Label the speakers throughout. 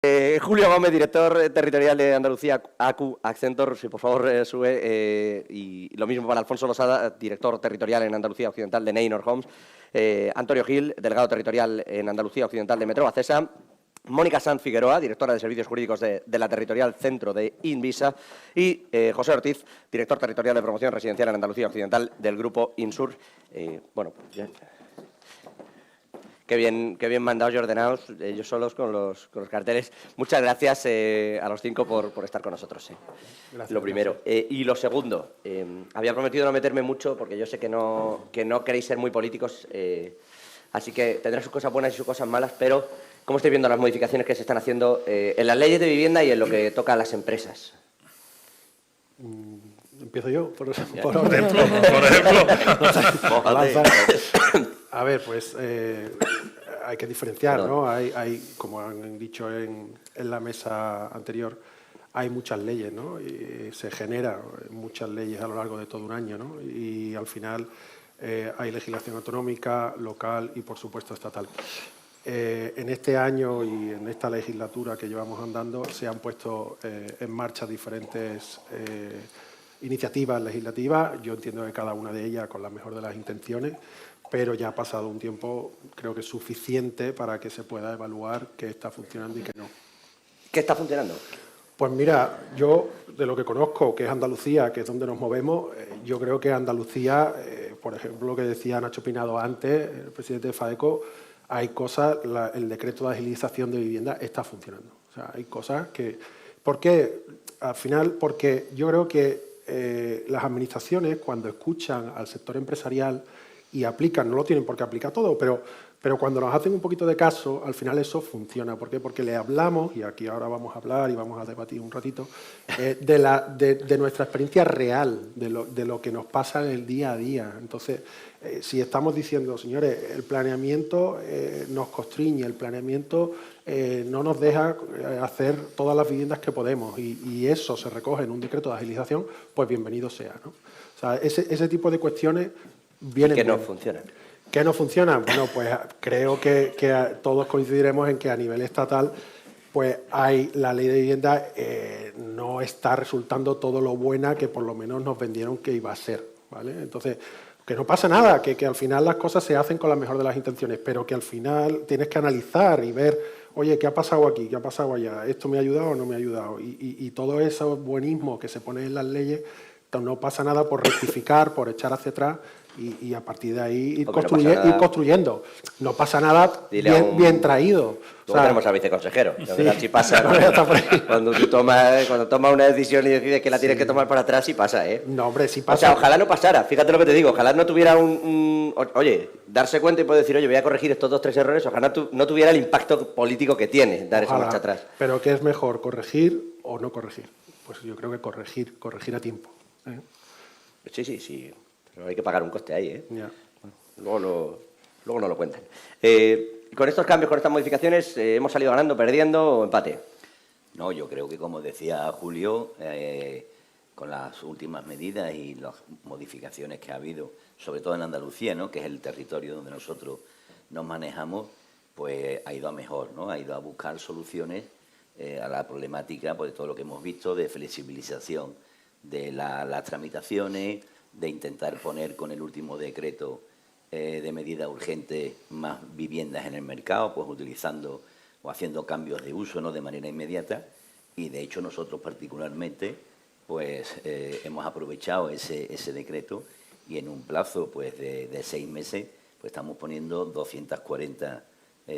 Speaker 1: Julio Gómez, director territorial de Andalucía, ACU, Accentor, si por favor sube. Y lo mismo para Alfonso Losada, director territorial en Andalucía Occidental de Neynor Homes. Antonio Gil, delegado territorial en Andalucía Occidental de Metrovacesa. Mónica Sanz Figueroa, directora de Servicios Jurídicos de la Territorial Centro de Invisa. Y José Ortiz, director territorial de Promoción Residencial en Andalucía Occidental del Grupo Insur. Bueno, pues ya. Qué bien mandados y ordenados, ellos solos con los carteles. Muchas gracias a los 5 por estar con nosotros. Gracias, lo primero. Y lo segundo, había prometido no meterme mucho porque yo sé que no queréis ser muy políticos, así que tendrá sus cosas buenas y sus cosas malas, pero ¿cómo estáis viendo las modificaciones que se están haciendo en las leyes de vivienda y en lo que toca a las empresas?
Speaker 2: ¿Empiezo yo? Por ejemplo. A ver, pues hay que diferenciar, ¿no? Hay, como han dicho en la mesa anterior, hay muchas leyes, ¿no? Y se generan muchas leyes a lo largo de todo un año, ¿no? Y al final hay legislación autonómica, local y, por supuesto, estatal. En este año y en esta legislatura que llevamos andando se han puesto en marcha diferentes iniciativas legislativas. Yo entiendo que cada una de ellas con la mejor de las intenciones, pero ya ha pasado un tiempo, creo que suficiente para que se pueda evaluar qué está funcionando y qué no.
Speaker 1: ¿Qué está funcionando?
Speaker 2: Pues mira, yo de lo que conozco, que es Andalucía, que es donde nos movemos, yo creo que Andalucía, por ejemplo, lo que decía Nacho Pinado antes, el presidente de FAECO, hay cosas, el decreto de agilización de vivienda está funcionando. O sea, hay cosas que... ¿Por qué? Al final, porque yo creo que las administraciones, cuando escuchan al sector empresarial y aplican, no lo tienen por qué aplicar todo, pero cuando nos hacen un poquito de caso, al final eso funciona. ¿Por qué? Porque le hablamos, y aquí ahora vamos a hablar y vamos a debatir un ratito, de nuestra experiencia real, de lo que nos pasa en el día a día. Entonces, si estamos diciendo, señores, el planeamiento nos constriñe, el planeamiento no nos deja hacer todas las viviendas que podemos y eso se recoge en un decreto de agilización, pues bienvenido sea, ¿no? O sea, ese tipo de cuestiones vienen
Speaker 1: bien. ¿Y qué no funciona?
Speaker 2: ¿Qué no funciona? Bueno, pues creo que todos coincidiremos en que a nivel estatal pues la ley de vivienda no está resultando todo lo buena que por lo menos nos vendieron que iba a ser, ¿vale? Entonces, que no pasa nada, que al final las cosas se hacen con la mejor de las intenciones, pero que al final tienes que analizar y ver, oye, ¿qué ha pasado aquí? ¿Qué ha pasado allá? ¿Esto me ha ayudado o no me ha ayudado? Y todo ese buenismo que se pone en las leyes, no pasa nada por rectificar, por echar hacia atrás y a partir de ahí ir construyendo. No pasa nada bien traído.
Speaker 1: Luego tenemos al viceconsejero. Sí. Si pasa, cuando tomas una decisión y decides que la tienes que tomar para atrás, sí pasa, ¿eh?
Speaker 2: No, hombre, sí pasa.
Speaker 1: O sea, ojalá no pasara. Fíjate lo que te digo. Ojalá no tuviera oye, darse cuenta y poder decir, oye, voy a corregir estos 2 o 3 errores. Ojalá no tuviera el impacto político que tiene dar esa marcha atrás.
Speaker 2: Pero ¿qué es mejor, corregir o no corregir? Pues yo creo que corregir a tiempo.
Speaker 1: Sí. Pero hay que pagar un coste ahí, ¿eh?
Speaker 2: Yeah.
Speaker 1: Luego no lo cuentan. Con estos cambios, con estas modificaciones, ¿hemos salido ganando, perdiendo o empate?
Speaker 3: No, yo creo que, como decía Julio, con las últimas medidas y las modificaciones que ha habido, sobre todo en Andalucía, ¿no?, que es el territorio donde nosotros nos manejamos, pues ha ido a mejor, ¿no? Ha ido a buscar soluciones a la problemática, pues, de todo lo que hemos visto, de flexibilización de las tramitaciones, de intentar poner con el último decreto de medida urgente más viviendas en el mercado, pues utilizando o haciendo cambios de uso, ¿no?, de manera inmediata. Y de hecho nosotros particularmente pues hemos aprovechado ese decreto y en un plazo pues de 6 meses pues estamos poniendo 240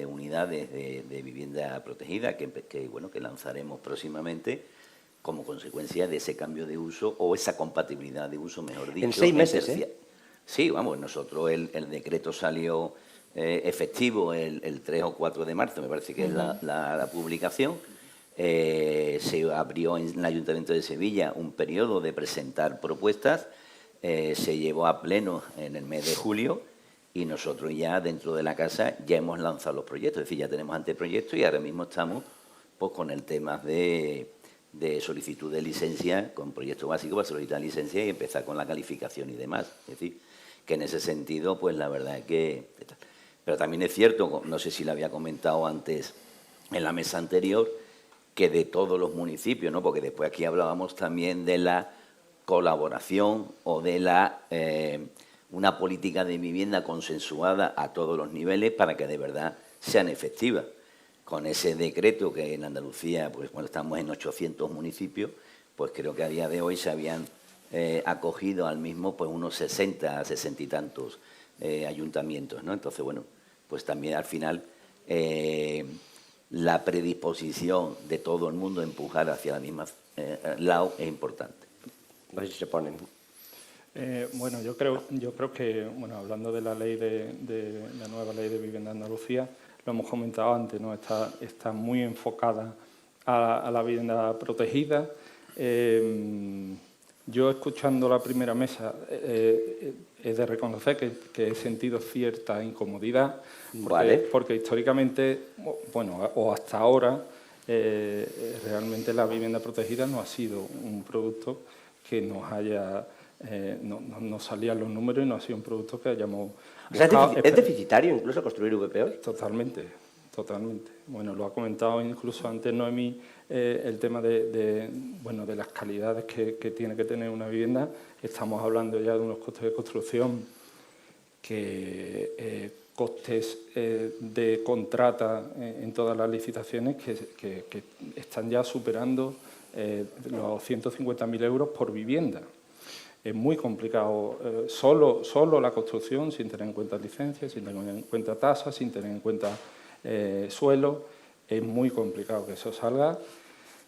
Speaker 3: unidades de vivienda protegida que lanzaremos próximamente como consecuencia de ese cambio de uso o esa compatibilidad de uso, mejor dicho.
Speaker 1: En 6 meses, ¿eh?
Speaker 3: Sí, vamos, nosotros el decreto salió efectivo el 3 o 4 de marzo, me parece que es la publicación. Se abrió en el Ayuntamiento de Sevilla un periodo de presentar propuestas, se llevó a pleno en el mes de julio y nosotros ya dentro de la casa ya hemos lanzado los proyectos, es decir, ya tenemos anteproyectos y ahora mismo estamos pues con el tema de solicitud de licencia, con proyecto básico para solicitar licencia y empezar con la calificación y demás. Es decir, que en ese sentido, pues la verdad es que... Pero también es cierto, no sé si lo había comentado antes en la mesa anterior, que de todos los municipios, ¿no? Porque después aquí hablábamos también de la colaboración o de una política de vivienda consensuada a todos los niveles para que de verdad sean efectivas. Con ese decreto que en Andalucía, pues cuando estamos en 800 municipios, pues creo que a día de hoy se habían acogido al mismo pues unos 60 y tantos ayuntamientos, ¿no? Entonces, bueno, pues también al final la predisposición de todo el mundo a empujar hacia la misma lado es importante.
Speaker 1: No sé si se ponen.
Speaker 4: Bueno, yo creo que, bueno, hablando de la ley de la nueva ley de vivienda de Andalucía, lo hemos comentado antes, ¿no? Está muy enfocada a la vivienda protegida. Yo, escuchando la primera mesa, he de reconocer que he sentido cierta incomodidad, porque históricamente, bueno, o hasta ahora, realmente la vivienda protegida no ha sido un producto que nos haya... no salían los números y no ha sido un producto que hayamos...
Speaker 1: O sea, ¿es deficitario incluso construir VPOs?
Speaker 4: Totalmente. Bueno, lo ha comentado incluso antes Noemí, el tema de las calidades que tiene que tener una vivienda. Estamos hablando ya de unos costes de construcción costes de contrata en todas las licitaciones que están ya superando los 150.000 euros por vivienda. Es muy complicado, solo la construcción, sin tener en cuenta licencias, sin tener en cuenta tasas, sin tener en cuenta suelo. Es muy complicado que eso salga.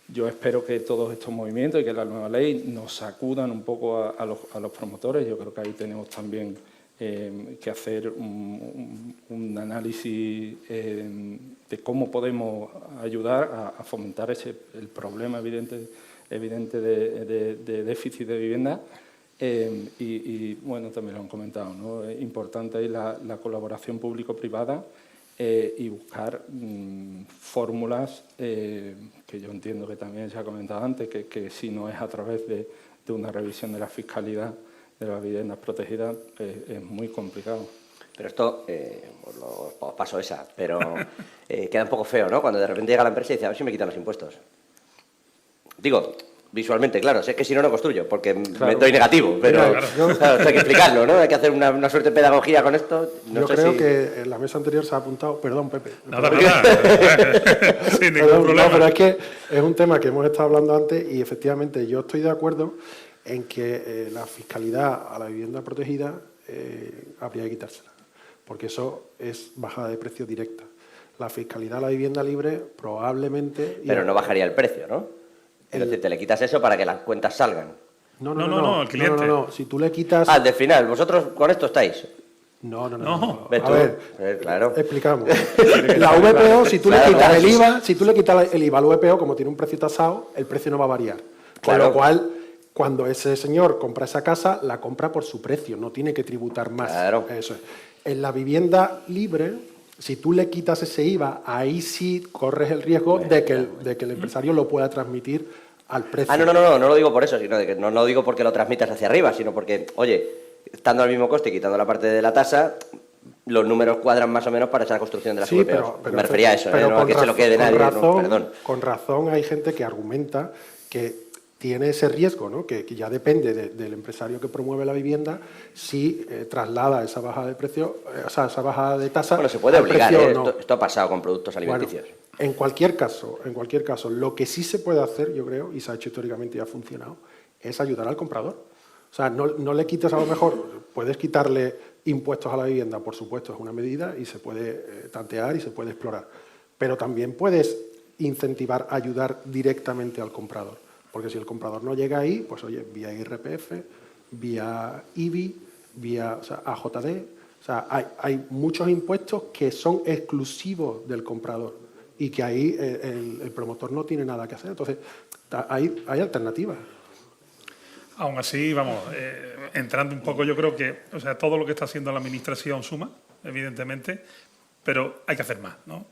Speaker 4: Yo espero que todos estos movimientos y que la nueva ley nos sacudan un poco a los promotores. Yo creo que ahí tenemos también que hacer un análisis de cómo podemos ayudar a fomentar el problema evidente de déficit de vivienda. Y bueno, también lo han comentado, ¿no? Es importante ahí la colaboración público-privada y buscar fórmulas que yo entiendo que también se ha comentado antes, que si no es a través de una revisión de la fiscalidad de las viviendas protegidas, es muy complicado.
Speaker 1: Pero esto, os paso esa, pero queda un poco feo, ¿no? Cuando de repente llega la empresa y dice, a ver si me quitan los impuestos. Digo, visualmente, claro, sé que si no, no construyo, porque me doy negativo, pero claro, hay que explicarlo, ¿no? Hay que hacer una suerte de pedagogía con esto.
Speaker 2: Yo creo que en la mesa anterior se ha apuntado... Perdón, Pepe.
Speaker 5: Nada. Sin ningún problema.
Speaker 2: No, pero es que es un tema que hemos estado hablando antes y efectivamente yo estoy de acuerdo en que la fiscalidad a la vivienda protegida habría que quitársela, porque eso es bajada de precio directa. La fiscalidad a la vivienda libre probablemente...
Speaker 1: Pero no bajaría el precio, ¿no? Es decir, te le quitas eso para que las cuentas salgan.
Speaker 5: No, el cliente.
Speaker 2: No, si tú le quitas...
Speaker 1: Al de final, ¿vosotros con esto estáis?
Speaker 5: No.
Speaker 1: A ver, claro.
Speaker 2: Explicamos. La VPO, si tú le quitas el IVA, si tú le quitas el IVA al VPO, como tiene un precio tasado, el precio no va a variar. Con lo cual, cuando ese señor compra esa casa, la compra por su precio, no tiene que tributar más.
Speaker 1: Claro.
Speaker 2: Eso es. En la vivienda libre, si tú le quitas ese IVA, ahí sí corres el riesgo de que el empresario lo pueda transmitir al precio.
Speaker 1: No lo digo por eso, sino de que no lo digo porque lo transmitas hacia arriba, sino porque, oye, estando al mismo coste y quitando la parte de la tasa, los números cuadran más o menos para esa construcción de las VPOs.
Speaker 2: Pero
Speaker 1: me refería a eso, no a que se lo quede nadie. Perdón.
Speaker 2: Con razón hay gente que argumenta que tiene ese riesgo, ¿no? que ya depende del empresario que promueve la vivienda, si traslada esa bajada de precio, esa bajada de tasa.
Speaker 1: Bueno, se puede obligar,
Speaker 2: no.
Speaker 1: esto ha pasado con productos alimenticios.
Speaker 2: Bueno, en cualquier caso, lo que sí se puede hacer, yo creo, y se ha hecho históricamente y ha funcionado, es ayudar al comprador. O sea, no le quites, a lo mejor, puedes quitarle impuestos a la vivienda, por supuesto, es una medida y se puede tantear y se puede explorar. Pero también puedes incentivar, ayudar directamente al comprador. Porque si el comprador no llega ahí, pues oye, vía IRPF, vía IBI, vía AJD, o sea, hay muchos impuestos que son exclusivos del comprador y que ahí el promotor no tiene nada que hacer. Entonces, hay alternativas.
Speaker 5: Aún así, vamos, entrando un poco, yo creo que, o sea, todo lo que está haciendo la Administración suma, evidentemente, pero hay que hacer más, ¿no?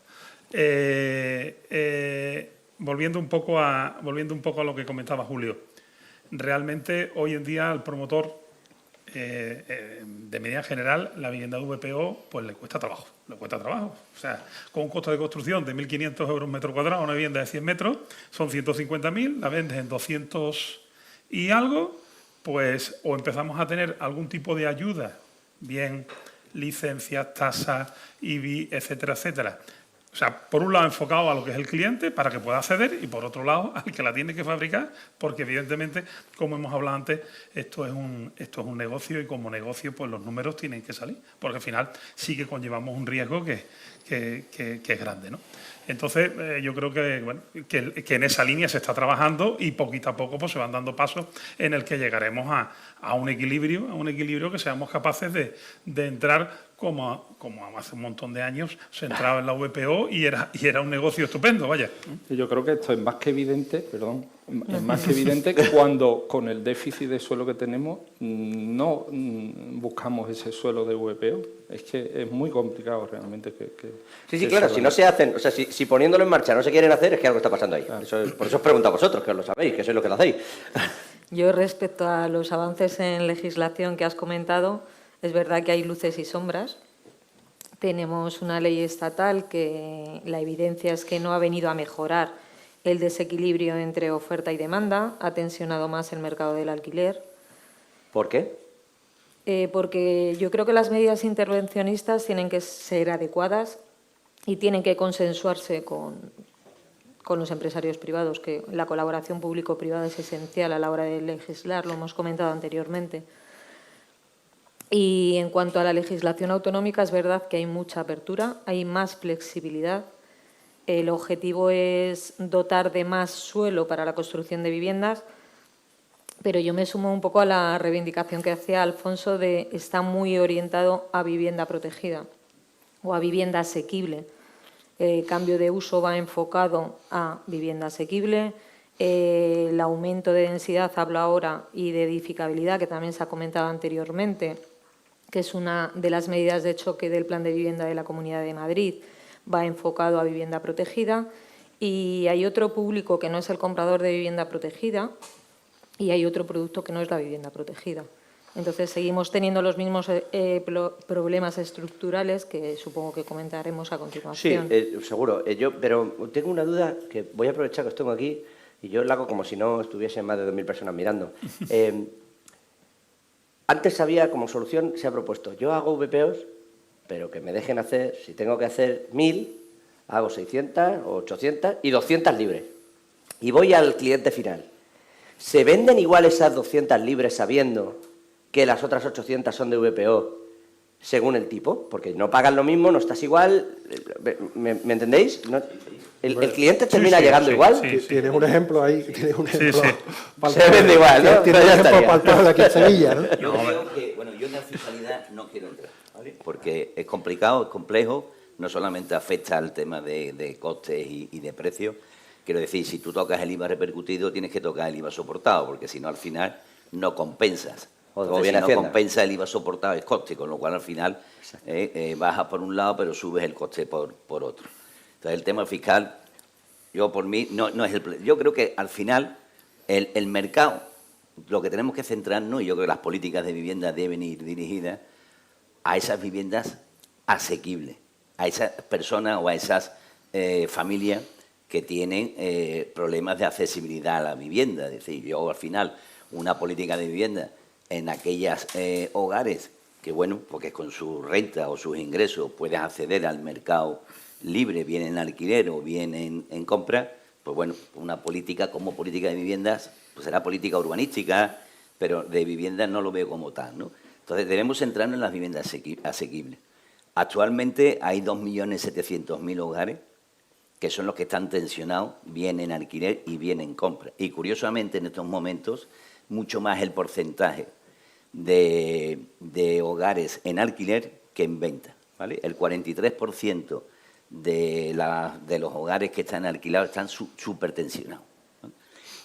Speaker 5: Volviendo un poco a lo que comentaba Julio, realmente hoy en día el promotor de medida general, la vivienda de VPO pues le cuesta trabajo. O sea, con un costo de construcción de 1.500 euros metro cuadrado, una vivienda de 100 metros, son 150.000, la vendes en 200 y algo, pues o empezamos a tener algún tipo de ayuda, bien licencias, tasas, IBI, etcétera, etcétera. O sea, por un lado enfocado a lo que es el cliente para que pueda acceder y por otro lado al que la tiene que fabricar, porque evidentemente, como hemos hablado antes, esto es un negocio y como negocio pues los números tienen que salir, porque al final sí que conllevamos un riesgo que es grande, ¿no? Entonces, yo creo que, bueno, que en esa línea se está trabajando y poquito a poco pues, se van dando pasos en el que llegaremos a un equilibrio que seamos capaces de entrar como hace un montón de años se entraba en la VPO y era un negocio estupendo, vaya.
Speaker 4: Yo creo que esto es más que evidente, es más que evidente cuando con el déficit de suelo que tenemos no buscamos ese suelo de VPO. Es que es muy complicado realmente
Speaker 1: Sí, claro, si no se hacen, o sea, si poniéndolo en marcha no se quieren hacer, es que algo está pasando ahí. Claro. Por eso os pregunto a vosotros, que os lo sabéis, que sois lo que lo hacéis.
Speaker 6: Yo, respecto a los avances en legislación que has comentado, es verdad que hay luces y sombras. Tenemos una ley estatal que la evidencia es que no ha venido a mejorar el desequilibrio entre oferta y demanda, ha tensionado más el mercado del alquiler.
Speaker 1: ¿Por qué?
Speaker 6: Porque yo creo que las medidas intervencionistas tienen que ser adecuadas y tienen que consensuarse con los empresarios privados, que la colaboración público-privada es esencial a la hora de legislar, lo hemos comentado anteriormente. Y en cuanto a la legislación autonómica, es verdad que hay mucha apertura, hay más flexibilidad. El objetivo es dotar de más suelo para la construcción de viviendas, pero yo me sumo un poco a la reivindicación que hacía Alfonso de está muy orientado a vivienda protegida o a vivienda asequible. El cambio de uso va enfocado a vivienda asequible. El aumento de densidad, hablo ahora, y de edificabilidad, que también se ha comentado anteriormente, que es una de las medidas de choque del Plan de Vivienda de la Comunidad de Madrid, va enfocado a vivienda protegida. Y hay otro público que no es el comprador de vivienda protegida y hay otro producto que no es la vivienda protegida. Entonces, seguimos teniendo los mismos problemas estructurales que supongo que comentaremos a continuación.
Speaker 1: Sí, seguro. Pero tengo una duda que voy a aprovechar que os tengo aquí y yo la hago como si no estuviesen más de 2.000 personas mirando. Antes había, como solución, se ha propuesto, yo hago VPOs, pero que me dejen hacer, si tengo que hacer 1.000, hago 600 o 800 y 200 libres. Y voy al cliente final. ¿Se venden igual esas 200 libres sabiendo que las otras 800 son de VPO según el tipo? Porque no pagan lo mismo, no estás igual. ¿Me entendéis? No, el cliente termina llegando igual.
Speaker 2: Tienes un ejemplo ahí. Tienes un ejemplo.
Speaker 1: Se vende igual, ¿no?
Speaker 2: Tienes un ejemplo palpable aquí en Sevilla, ¿no?
Speaker 3: Yo creo que, bueno, yo en la fiscalidad no quiero entrar, ¿vale? Porque es complicado, es complejo, no solamente afecta al tema de costes y de precios. Quiero decir, si tú tocas el IVA repercutido, tienes que tocar el IVA soportado, porque si no, al final, no compensas. O si no compensa el IVA soportado es coste, con lo cual al final bajas por un lado, pero subes el coste por otro. Entonces, el tema fiscal, yo por mí, no es el... Yo creo que al final el mercado, lo que tenemos que centrarnos, y yo creo que las políticas de vivienda deben ir dirigidas a esas viviendas asequibles, a esas personas o a esas familias que tienen problemas de accesibilidad a la vivienda. Es decir, yo al final, una política de vivienda en aquellos hogares que, bueno, porque con su renta o sus ingresos puedes acceder al mercado libre, bien en alquiler o bien en compra, pues bueno, una política como política de viviendas, pues será política urbanística, pero de viviendas no lo veo como tal, ¿no? Entonces debemos centrarnos en las viviendas asequibles. Actualmente hay 2.700.000 hogares que son los que están tensionados, bien en alquiler y bien en compra. Y curiosamente en estos momentos, mucho más el porcentaje de hogares en alquiler que en venta, ¿vale? El 43% de los hogares que están alquilados están súper tensionados, ¿no?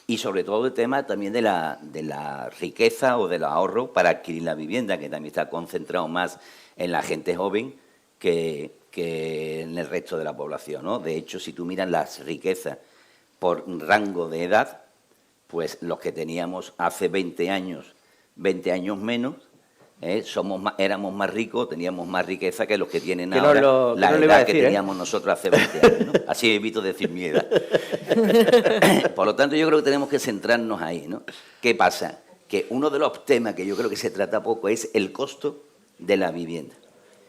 Speaker 3: Y sobre todo el tema también de la riqueza o del ahorro para adquirir la vivienda, que también está concentrado más en la gente joven que en el resto de la población, ¿no? De hecho, si tú miras las riquezas por rango de edad, pues los que teníamos hace 20 años menos, éramos más ricos, teníamos más riqueza que los que tienen
Speaker 1: Que
Speaker 3: ahora
Speaker 1: no
Speaker 3: la
Speaker 1: lo iba a
Speaker 3: edad
Speaker 1: decir,
Speaker 3: que teníamos nosotros hace 20 años, ¿no? Así evito decir mi edad. Por lo tanto, yo creo que tenemos que centrarnos ahí, ¿no? ¿Qué pasa? Que uno de los temas que yo creo que se trata poco es el costo de la vivienda.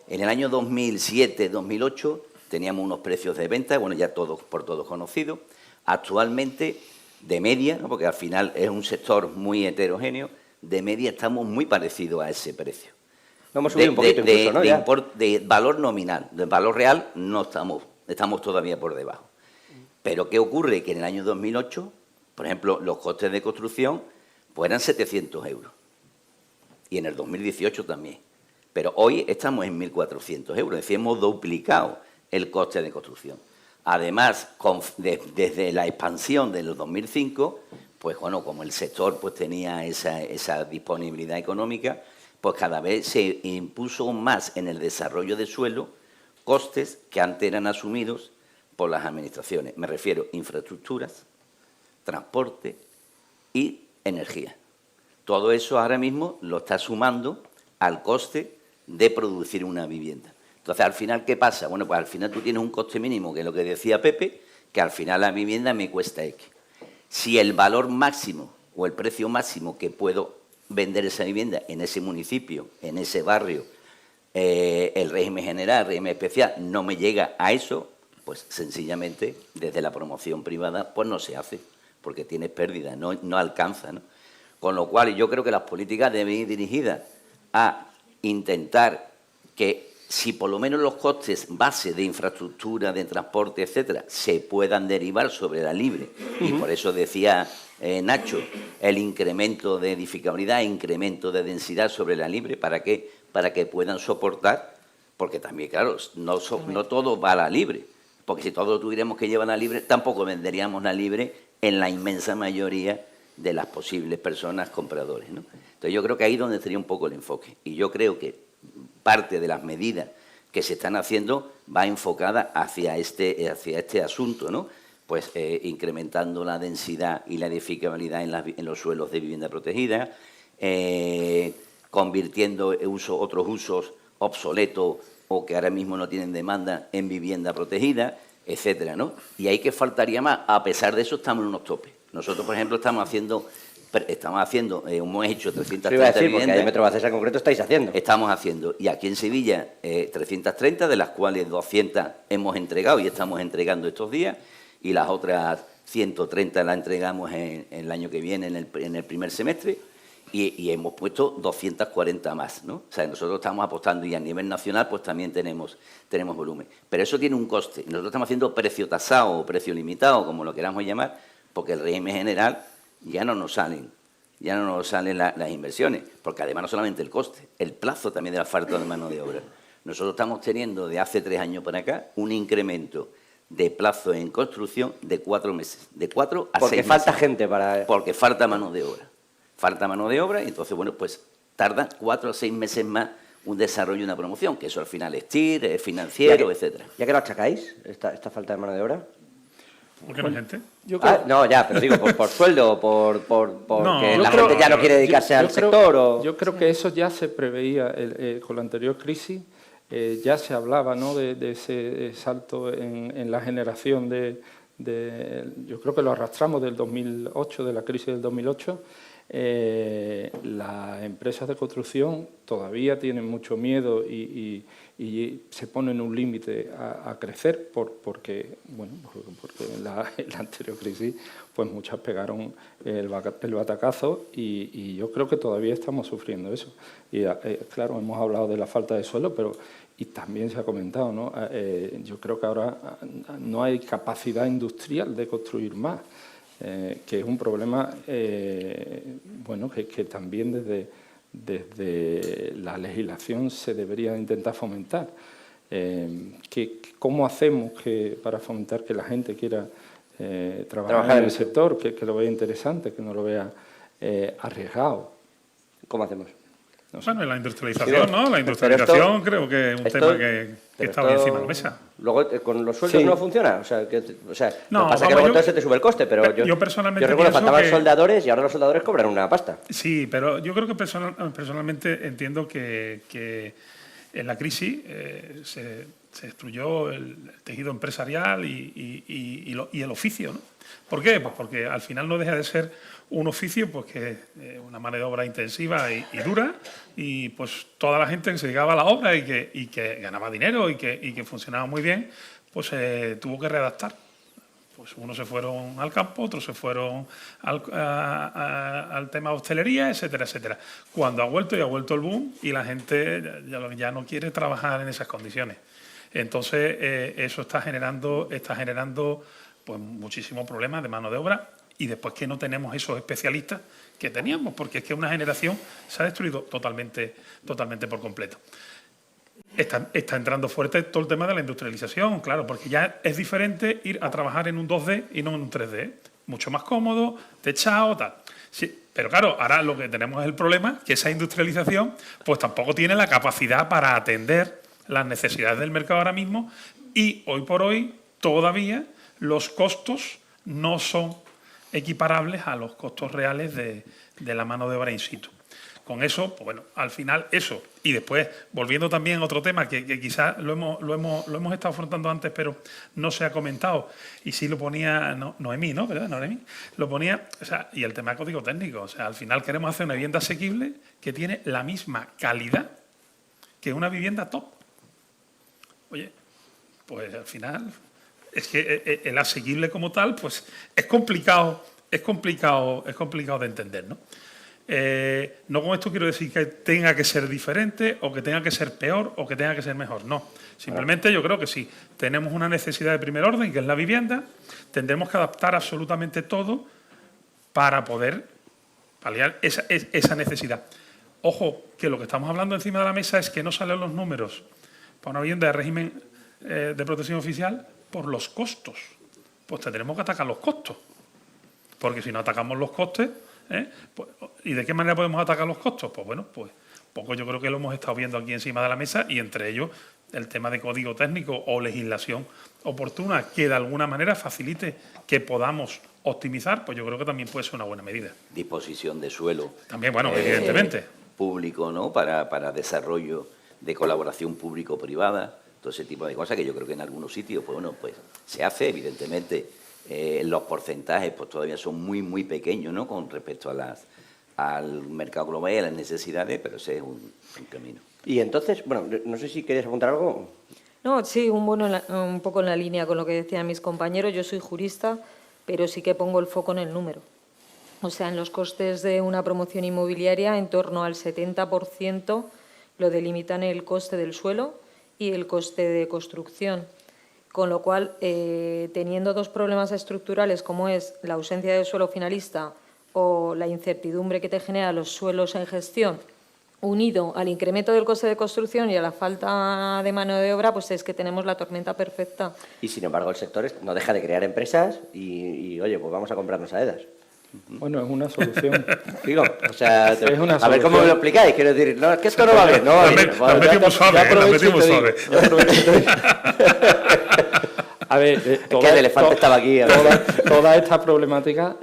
Speaker 3: En el año 2007-2008 teníamos unos precios de venta, bueno, ya por todos conocidos. Actualmente, de media, ¿no? Porque al final es un sector muy heterogéneo, de media estamos muy parecidos a ese precio.
Speaker 1: Lo hemos subido un poquito incluso, ¿no?
Speaker 3: De valor nominal, de valor real no estamos todavía por debajo. Pero ¿qué ocurre? Que en el año 2008, por ejemplo, los costes de construcción pues eran 700 euros. Y en el 2018 también. Pero hoy estamos en 1.400 euros, es decir, hemos duplicado el coste de construcción. Además, desde la expansión de los 2005, pues bueno, como el sector pues tenía esa disponibilidad económica, pues cada vez se impuso más en el desarrollo de suelo costes que antes eran asumidos por las administraciones. Me refiero a infraestructuras, transporte y energía. Todo eso ahora mismo lo está sumando al coste de producir una vivienda. Entonces, al final, ¿qué pasa? Bueno, pues al final tú tienes un coste mínimo, que es lo que decía Pepe, que al final la vivienda me cuesta X. Si el valor máximo o el precio máximo que puedo vender esa vivienda en ese municipio, en ese barrio, el régimen general, el régimen especial, no me llega a eso, pues sencillamente desde la promoción privada pues no se hace, porque tienes pérdida, no alcanza, ¿no? Con lo cual yo creo que las políticas deben ir dirigidas a intentar que si por lo menos los costes base de infraestructura, de transporte, etcétera, se puedan derivar sobre la libre. Y por eso decía Nacho, el incremento de edificabilidad, incremento de densidad sobre la libre, ¿para qué? Para que puedan soportar, porque también, claro, no todo va a la libre, porque si todo tuviéramos que llevar a la libre, tampoco venderíamos la libre en la inmensa mayoría de las posibles personas compradores, ¿no? Entonces yo creo que ahí es donde sería un poco el enfoque. Y yo creo que parte de las medidas que se están haciendo va enfocada hacia este asunto, ¿no? Pues incrementando la densidad y la edificabilidad en los suelos de vivienda protegida, convirtiendo otros usos obsoletos o que ahora mismo no tienen demanda en vivienda protegida, etcétera, ¿no? Y ahí que faltaría más. A pesar de eso estamos en unos topes. Nosotros, por ejemplo, hemos hecho 330 viviendas.
Speaker 1: Porque en Metro Bacesa en concreto estáis haciendo.
Speaker 3: Estamos haciendo. Y aquí en Sevilla, 330, de las cuales 200 hemos entregado y estamos entregando estos días, y las otras 130 las entregamos en el año que viene, en el primer semestre, y hemos puesto 240 más, ¿no? O sea, nosotros estamos apostando, y a nivel nacional pues también tenemos volumen. Pero eso tiene un coste. Nosotros estamos haciendo precio tasado o precio limitado, como lo queramos llamar, porque el régimen general ya no nos salen las inversiones, porque además no solamente el coste, el plazo también de la falta de mano de obra. Nosotros estamos teniendo de hace 3 años para acá un incremento de plazo en construcción de 4 meses, de 4 a 6 meses.
Speaker 1: Porque falta gente para...
Speaker 3: Porque falta mano de obra. Falta mano de obra y entonces, bueno, pues tarda 4 o 6 meses más un desarrollo y una promoción, que eso al final es TIR, es financiero, etcétera.
Speaker 1: ¿Ya que lo achacáis, esta falta de mano de obra?
Speaker 5: ¿Por qué no hay gente?
Speaker 1: No, ya, pero digo, por sueldo, porque la gente ya no quiere dedicarse al
Speaker 4: creo,
Speaker 1: sector. O...
Speaker 4: Yo creo que eso ya se preveía con la anterior crisis, ya se hablaba, ¿no?, de ese salto en la generación yo creo que lo arrastramos del 2008, de la crisis del 2008. Las empresas de construcción todavía tienen mucho miedo y se ponen un límite a crecer porque en la anterior crisis pues muchas pegaron el batacazo y yo creo que todavía estamos sufriendo eso. Y claro, hemos hablado de la falta de suelo, pero y también se ha comentado, ¿no? Yo creo que ahora no hay capacidad industrial de construir más. Que es un problema que también desde la legislación se debería intentar fomentar. ¿Cómo hacemos para fomentar que la gente quiera trabajar en el sector, que lo vea interesante, que no lo vea arriesgado?
Speaker 1: ¿Cómo hacemos?
Speaker 4: No sé.
Speaker 5: Bueno, y la industrialización,
Speaker 1: Sí,
Speaker 5: ¿no? La
Speaker 1: pero
Speaker 5: industrialización
Speaker 1: esto-
Speaker 5: creo que es un
Speaker 1: esto-
Speaker 5: tema que
Speaker 1: pero
Speaker 5: está muy
Speaker 1: esto-
Speaker 5: encima de la mesa.
Speaker 1: Luego, con los sueldos
Speaker 4: Sí.
Speaker 1: no funciona. O sea, lo que
Speaker 5: No,
Speaker 1: pasa es que
Speaker 5: vamos,
Speaker 1: luego
Speaker 5: yo-
Speaker 1: entonces se te sube el coste, pero
Speaker 5: yo personalmente
Speaker 1: yo recuerdo
Speaker 5: pienso
Speaker 1: faltaban
Speaker 5: que-
Speaker 1: soldadores y ahora los soldadores cobran una pasta.
Speaker 5: Sí, pero yo creo que personalmente entiendo que en la crisis se destruyó el tejido empresarial y el oficio, ¿no? ¿Por qué? Pues porque al final no deja de ser un oficio pues que una mano de obra intensiva y dura, y pues toda la gente que se dedicaba a la obra y que ganaba dinero y que funcionaba muy bien, pues tuvo que readaptar. Pues unos se fueron al campo, otros se fueron al tema de hostelería, etcétera, etcétera. Cuando ha vuelto el boom y la gente ya no quiere trabajar en esas condiciones. Entonces, eso está generando pues, muchísimos problemas de mano de obra, y después que no tenemos esos especialistas que teníamos, porque es que una generación se ha destruido totalmente por completo. Está entrando fuerte todo el tema de la industrialización, claro, porque ya es diferente ir a trabajar en un 2D y no en un 3D. Mucho más cómodo, techado, tal. Sí, pero claro, ahora lo que tenemos es el problema, que esa industrialización pues tampoco tiene la capacidad para atender las necesidades del mercado ahora mismo, y hoy por hoy todavía los costos no son equiparables a los costos reales de la mano de obra in situ. Con eso, pues bueno, al final eso. Y después, volviendo también a otro tema que quizás lo hemos estado afrontando antes, pero no se ha comentado, y sí lo ponía Noemí, ¿no? ¿Verdad, Noemí? Lo ponía, o sea, y el tema de código técnico. O sea, al final queremos hacer una vivienda asequible que tiene la misma calidad que una vivienda top. Oye, pues al final es que el asequible como tal, pues es complicado de entender, ¿no? No con esto quiero decir que tenga que ser diferente o que tenga que ser peor o que tenga que ser mejor, no. Simplemente yo creo que sí, tenemos una necesidad de primer orden, que es la vivienda, tendremos que adaptar absolutamente todo para poder paliar esa necesidad. Ojo, que lo que estamos hablando encima de la mesa es que no salen los números para una vivienda de régimen de protección oficial por los costos. Pues tendremos que atacar los costos, porque si no atacamos los costes, pues, ¿y de qué manera podemos atacar los costos? Pues bueno, pues poco yo creo que lo hemos estado viendo aquí encima de la mesa, y entre ellos el tema de código técnico o legislación oportuna que de alguna manera facilite que podamos optimizar, pues yo creo que también puede ser una buena medida.
Speaker 3: Disposición de suelo.
Speaker 5: También, bueno, evidentemente.
Speaker 3: Público, ¿no? Para desarrollo de colaboración público-privada, todo ese tipo de cosas que yo creo que en algunos sitios, pues bueno, pues se hace, evidentemente. Los porcentajes pues todavía son muy pequeños, ¿no? Con respecto al mercado global y a las necesidades, pero ese es un camino.
Speaker 1: Y entonces, bueno, no sé si querías apuntar algo.
Speaker 6: No, sí, un poco en la línea con lo que decían mis compañeros. Yo soy jurista, pero sí que pongo el foco en el número. O sea, en los costes de una promoción inmobiliaria, en torno al 70% lo delimitan el coste del suelo y el coste de construcción. Con lo cual, teniendo dos problemas estructurales como es la ausencia de suelo finalista o la incertidumbre que te genera los suelos en gestión, unido al incremento del coste de construcción y a la falta de mano de obra, pues es que tenemos la tormenta perfecta.
Speaker 1: Y sin embargo el sector no deja de crear empresas y oye, pues vamos a comprarnos a EDAS.
Speaker 4: Bueno, es una solución.
Speaker 1: Digo, o sea,
Speaker 4: Es una
Speaker 1: a ver cómo
Speaker 4: solución.
Speaker 1: me lo explicáis. Quiero decir, no, es que esto no va bien. No va bien.
Speaker 5: La metimos suave.
Speaker 1: Yo aprovecho y te digo.
Speaker 4: A ver,
Speaker 1: que el elefante estaba aquí. A ver.
Speaker 4: Toda esta problemática,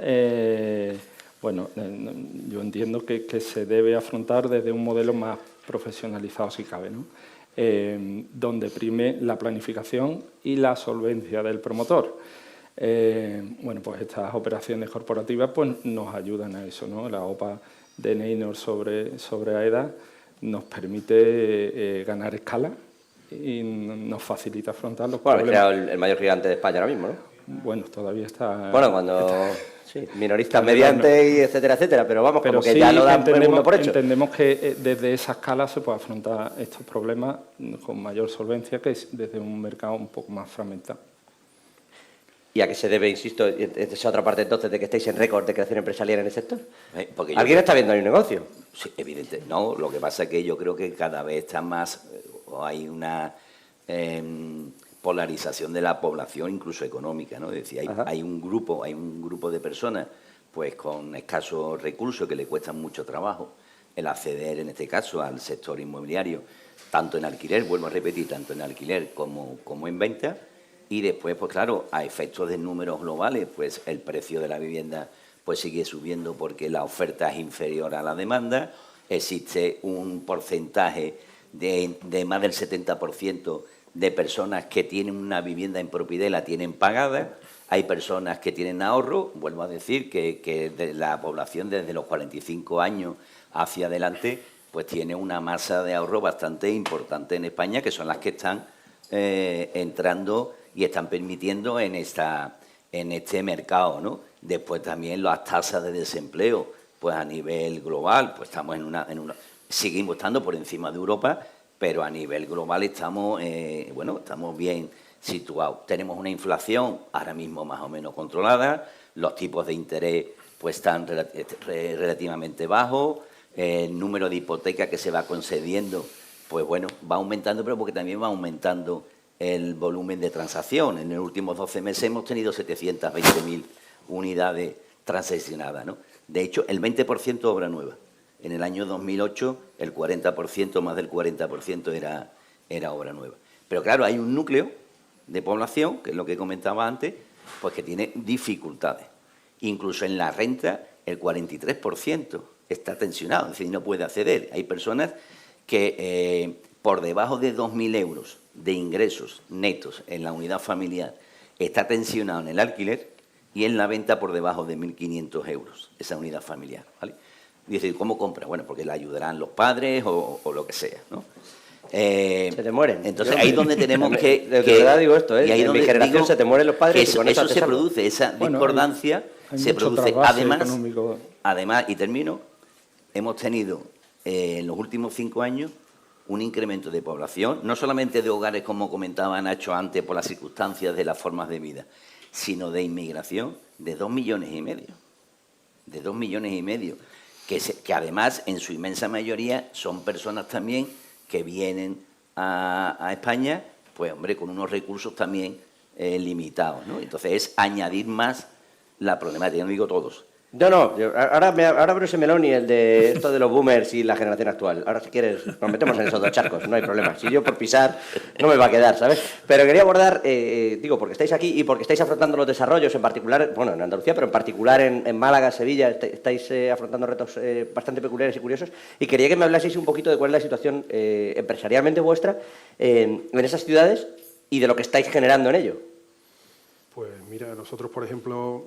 Speaker 4: bueno, yo entiendo que se debe afrontar desde un modelo más profesionalizado, si cabe, ¿no? Donde prime la planificación y la solvencia del promotor. Bueno, pues estas operaciones corporativas pues nos ayudan a eso, ¿no? La OPA de Neinor sobre AEDAS nos permite ganar escala y nos facilita afrontar los
Speaker 1: Bueno,
Speaker 4: problemas.
Speaker 1: creado el mayor gigante de España ahora mismo, ¿no?
Speaker 4: Bueno, todavía está...
Speaker 1: Bueno, cuando... Sí, minoristas mediante y etcétera, etcétera, pero vamos, como que sí, ya lo dan el mundo por hecho.
Speaker 4: Entendemos que desde esa escala se puede afrontar estos problemas con mayor solvencia que desde un mercado un poco más fragmentado.
Speaker 1: ¿Y a qué se debe, insisto, esa otra parte entonces de que estéis en récord de creación empresarial en el sector?
Speaker 3: Porque
Speaker 1: ¿Alguien está viendo ahí un negocio?
Speaker 3: Sí, evidente. No, lo que pasa es que yo creo que cada vez está más, hay una polarización de la población, incluso económica, ¿no? Es decir, hay un grupo de personas pues con escasos recursos que le cuestan mucho trabajo el acceder, en este caso, al sector inmobiliario, tanto en alquiler, vuelvo a repetir, tanto en alquiler como en venta. Y después, pues claro, a efectos de números globales, pues el precio de la vivienda pues sigue subiendo porque la oferta es inferior a la demanda. Existe un porcentaje de más del 70% de personas que tienen una vivienda en propiedad y la tienen pagada. Hay personas que tienen ahorro. Vuelvo a decir que de la población desde los 45 años hacia adelante pues tiene una masa de ahorro bastante importante en España, que son las que están entrando y están permitiendo en este mercado, ¿no? Después también las tasas de desempleo, pues a nivel global, pues estamos seguimos estando por encima de Europa, pero a nivel global estamos bien situados. Tenemos una inflación ahora mismo más o menos controlada, los tipos de interés pues están relativamente bajos, el número de hipotecas que se va concediendo, pues bueno, va aumentando, pero porque también va aumentando el volumen de transacción. En los últimos 12 meses hemos tenido 720.000 unidades transaccionadas, ¿no? De hecho, el 20% obra nueva. En el año 2008, el 40%, más del 40% era obra nueva. Pero claro, hay un núcleo de población, que es lo que comentaba antes, pues que tiene dificultades. Incluso en la renta, el 43% está tensionado, es decir, no puede acceder. Hay personas que por debajo de 2.000 euros de ingresos netos en la unidad familiar está tensionado en el alquiler y en la venta por debajo de 1.500 euros, esa unidad familiar, ¿vale? Dice, ¿cómo compra? Bueno, porque le ayudarán los padres o lo que sea, ¿no?
Speaker 1: Se te mueren.
Speaker 3: Entonces, ahí es donde tenemos que...
Speaker 1: De verdad digo esto, ¿eh?
Speaker 3: Y ahí
Speaker 1: En mi generación se te mueren los padres y con
Speaker 3: eso
Speaker 1: te
Speaker 3: se
Speaker 1: salvo.
Speaker 3: produce, esa discordancia
Speaker 4: hay
Speaker 3: se
Speaker 4: mucho
Speaker 3: produce.
Speaker 4: trabajo
Speaker 3: Además,
Speaker 4: económico.
Speaker 3: y termino, hemos tenido en los últimos 5 años un incremento de población, no solamente de hogares, como comentaba Nacho antes, por las circunstancias de las formas de vida, sino de inmigración de 2,5 millones. De 2,5 millones. Que además, en su inmensa mayoría, son personas también que vienen a España, pues hombre, con unos recursos también limitados, ¿no? Entonces es añadir más la problemática, no digo todos.
Speaker 1: Ahora abro ese melón y el de esto de los boomers y la generación actual. Ahora, si quieres, nos metemos en esos dos charcos, no hay problema. Si yo por pisar no me va a quedar, ¿sabes? Pero quería abordar, porque estáis aquí y porque estáis afrontando los desarrollos, en particular, bueno, en Andalucía, pero en particular en Málaga, Sevilla, estáis afrontando retos bastante peculiares y curiosos. Y quería que me hablaseis un poquito de cuál es la situación empresarialmente vuestra en esas ciudades y de lo que estáis generando en ello.
Speaker 2: Pues mira, nosotros, por ejemplo,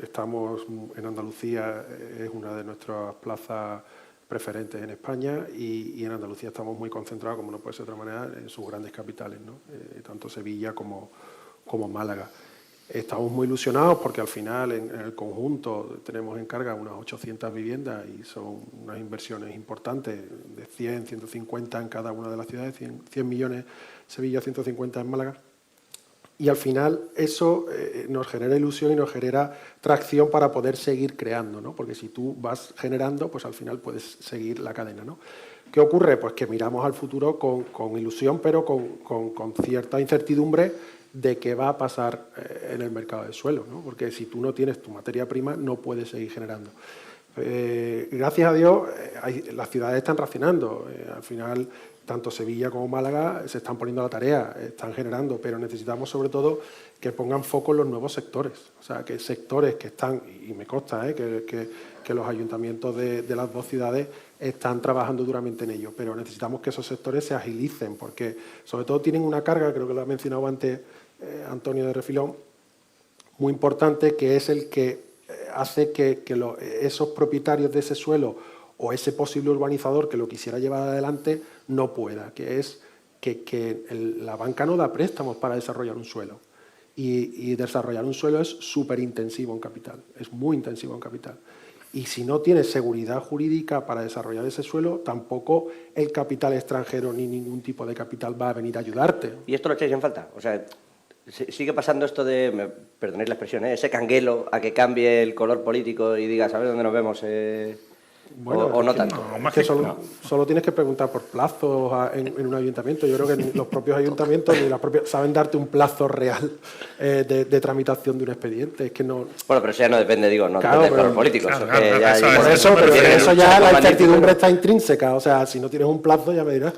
Speaker 2: estamos en Andalucía, es una de nuestras plazas preferentes en España y en Andalucía estamos muy concentrados, como no puede ser de otra manera, en sus grandes capitales, ¿no? Tanto Sevilla como Málaga. Estamos muy ilusionados porque al final en el conjunto tenemos en carga unas 800 viviendas y son unas inversiones importantes de 100, 150 en cada una de las ciudades, 100 millones Sevilla, 150 en Málaga. Y al final eso nos genera ilusión y nos genera tracción para poder seguir creando, ¿no? Porque si tú vas generando, pues al final puedes seguir la cadena, ¿no? ¿Qué ocurre? Pues que miramos al futuro con ilusión, pero con cierta incertidumbre de qué va a pasar en el mercado del suelo, ¿no? Porque si tú no tienes tu materia prima, no puedes seguir generando. Gracias a Dios, las ciudades están racionando. Al final, tanto Sevilla como Málaga se están poniendo a la tarea, están generando, pero necesitamos sobre todo que pongan foco en los nuevos sectores. O sea, que sectores que están, y me consta que los ayuntamientos de las dos ciudades están trabajando duramente en ello, pero necesitamos que esos sectores se agilicen, porque sobre todo tienen una carga, creo que lo ha mencionado antes Antonio de Refilón, muy importante, que es el que hace que esos propietarios de ese suelo o ese posible urbanizador que lo quisiera llevar adelante no pueda, que es que la banca no da préstamos para desarrollar un suelo. Y desarrollar un suelo es súper intensivo en capital, es muy intensivo en capital. Y si no tienes seguridad jurídica para desarrollar ese suelo, tampoco el capital extranjero ni ningún tipo de capital va a venir a ayudarte.
Speaker 1: ¿Y esto lo echáis en falta? O sea, sigue pasando esto de, perdonéis la expresión, ese canguelo a que cambie el color político y diga, ¿sabes dónde nos vemos?
Speaker 2: Bueno,
Speaker 1: o no
Speaker 2: es que-
Speaker 1: tanto.
Speaker 5: No,
Speaker 2: es
Speaker 5: más
Speaker 2: que
Speaker 5: que-
Speaker 2: solo tienes que preguntar por plazos en un ayuntamiento. Yo creo que ni los propios ayuntamientos ni las propias saben darte un plazo real de tramitación de un expediente. Es que no.
Speaker 1: Bueno, pero eso ya no depende, digo, no
Speaker 2: Claro,
Speaker 1: depende de
Speaker 2: pero-
Speaker 1: los políticos.
Speaker 5: Claro,
Speaker 1: eso que
Speaker 5: claro,
Speaker 1: ya
Speaker 5: eso
Speaker 1: hay-
Speaker 5: es-
Speaker 2: Por eso, pero
Speaker 5: tienen
Speaker 2: eso
Speaker 1: muchas
Speaker 2: ya la
Speaker 1: urbanísticas.
Speaker 2: incertidumbre está intrínseca. O sea, si no tienes un plazo, ya me dirás.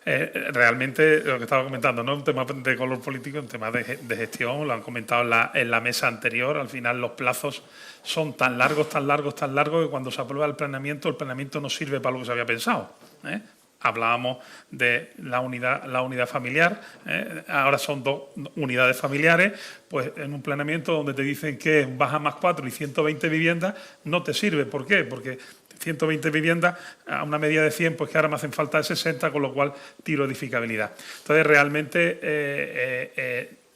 Speaker 5: Realmente, lo que estaba comentando, no es un tema de color político, es un tema de gestión, lo han comentado en la mesa anterior. Al final, los plazos son tan largos, que cuando se aprueba el planeamiento no sirve para lo que se había pensado, ¿eh? Hablábamos de la unidad familiar, ahora son 2 unidades familiares, pues en un planeamiento donde te dicen que baja más 4 y 120 viviendas, no te sirve. ¿Por qué? Porque 120 viviendas a una media de 100, pues que ahora me hacen falta de 60, con lo cual tiro edificabilidad. Entonces, realmente,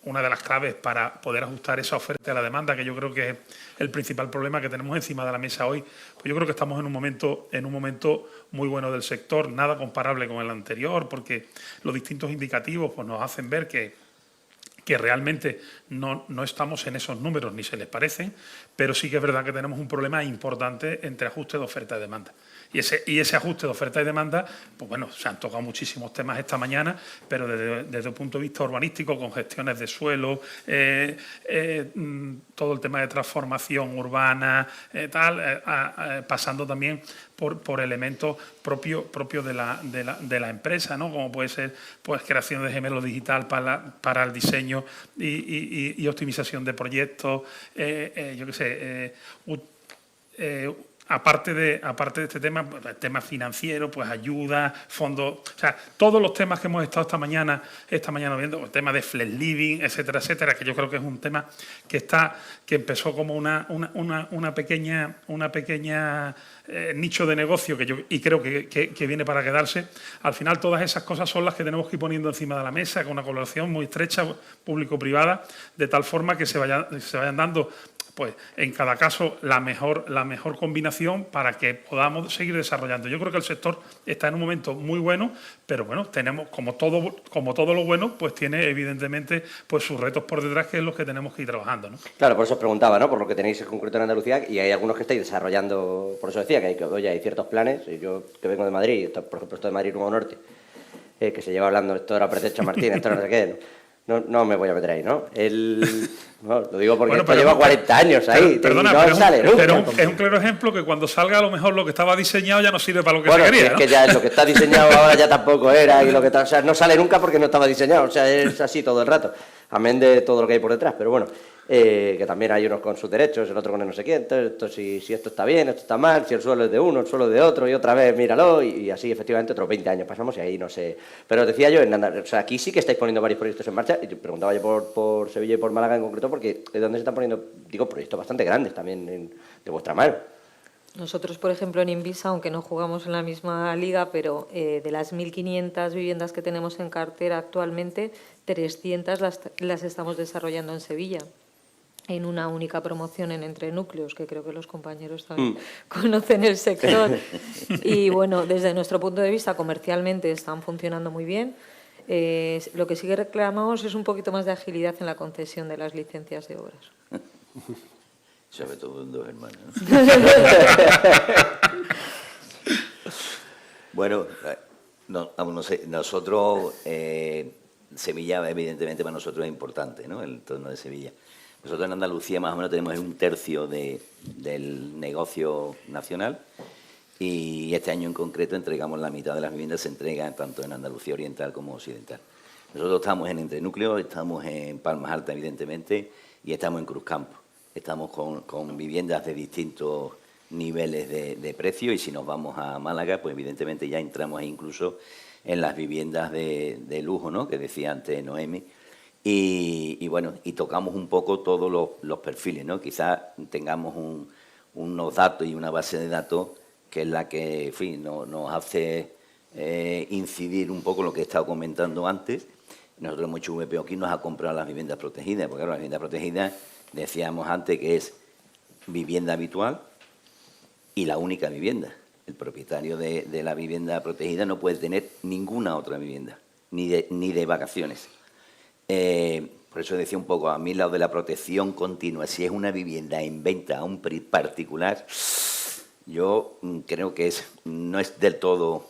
Speaker 5: una de las claves para poder ajustar esa oferta a la demanda, que yo creo que es el principal problema que tenemos encima de la mesa hoy, pues yo creo que estamos en un momento muy bueno del sector, nada comparable con el anterior, porque los distintos indicativos pues nos hacen ver que realmente no estamos en esos números ni se les parecen, pero sí que es verdad que tenemos un problema importante entre ajuste de oferta y demanda. Y ese ajuste de oferta y demanda, pues bueno, se han tocado muchísimos temas esta mañana, pero desde el punto de vista urbanístico, con gestiones de suelo, todo el tema de transformación urbana, pasando también por elementos propios de la empresa, ¿no? Como puede ser pues creación de gemelo digital para el diseño y optimización de proyectos, yo qué sé, aparte de este tema, pues, el tema financiero, pues ayuda, fondos, o sea, todos los temas que hemos estado esta mañana viendo, el tema de flex living, etcétera, que yo creo que es un tema que empezó como una pequeña nicho de negocio y creo que viene para quedarse. Al final, todas esas cosas son las que tenemos que ir poniendo encima de la mesa, con una colaboración muy estrecha, público-privada, de tal forma que se vayan dando, pues en cada caso, la mejor combinación para que podamos seguir desarrollando. Yo creo que el sector está en un momento muy bueno, pero bueno, tenemos, como todo lo bueno, pues tiene evidentemente pues sus retos por detrás, que es los que tenemos que ir trabajando, ¿no?
Speaker 1: Claro, por eso os preguntaba, ¿no? Por lo que tenéis en concreto en Andalucía, y hay algunos que estáis desarrollando, por eso decía que oye, hay ciertos planes, y yo que vengo de Madrid, por ejemplo, esto de Madrid Nuevo Norte, que se lleva hablando, esto era Pretecho Martín, esto no sé qué, no me voy a meter ahí, ¿no? No, lo digo porque
Speaker 5: Bueno,
Speaker 1: esto lleva 40 años ahí,
Speaker 5: Perdona,
Speaker 1: y no sale nunca.
Speaker 5: pero es un claro ejemplo que cuando salga, a lo mejor lo que estaba diseñado ya no sirve para lo que
Speaker 1: Bueno,
Speaker 5: se quería,
Speaker 1: es
Speaker 5: ¿no?
Speaker 1: que ya lo que está diseñado ahora ya tampoco era, y lo que o sea, no sale nunca porque no estaba diseñado, o sea, es así todo el rato, amén de todo lo que hay por detrás, pero bueno, que también hay unos con sus derechos, el otro con el no sé quién, entonces esto, si esto está bien, esto está mal, si el suelo es de uno, el suelo es de otro, y otra vez míralo, y así efectivamente otros 20 años pasamos y ahí no sé. Pero decía yo, o sea, aquí sí que estáis poniendo varios proyectos en marcha, y te preguntaba yo por Sevilla y por Málaga en concreto, porque es donde se están poniendo, digo, proyectos bastante grandes también de vuestra mano.
Speaker 6: Nosotros, por ejemplo, en Invisa, aunque no jugamos en la misma liga, pero de las 1.500 viviendas que tenemos en cartera actualmente, 300 las estamos desarrollando en Sevilla, en una única promoción en Entre Núcleos, que creo que los compañeros también conocen el sector. Y bueno, desde nuestro punto de vista, comercialmente están funcionando muy bien. Lo que sí que reclamamos es un poquito más de agilidad en la concesión de las licencias de obras.
Speaker 3: Sobre todo en 2 hermanos, ¿no? Bueno, no sé, nosotros, Sevilla evidentemente para nosotros es importante, ¿no? El entorno de Sevilla. Nosotros en Andalucía más o menos tenemos 1/3 del negocio nacional, y este año en concreto entregamos la mitad de las viviendas, se entregan tanto en Andalucía Oriental como Occidental. Nosotros estamos en Entre Núcleos, estamos en Palmas Altas evidentemente, y estamos en Cruzcampo. Estamos con viviendas de distintos niveles de precio, y si nos vamos a Málaga, pues evidentemente ya entramos ahí incluso en las viviendas de lujo, ¿no?, que decía antes Noemi, y bueno, y tocamos un poco todos los perfiles, ¿no? Quizás tengamos unos datos y una base de datos que es la que, en fin, nos hace incidir un poco lo que he estado comentando antes. Nosotros hemos hecho VPO aquí, nos ha comprado las viviendas protegidas, porque claro, las viviendas protegidas, decíamos antes que es vivienda habitual y la única vivienda. El propietario de la vivienda protegida no puede tener ninguna otra vivienda, ni de vacaciones. Por eso decía un poco, a mí lo de la protección continua, si es una vivienda en venta a un particular, yo creo que no es del todo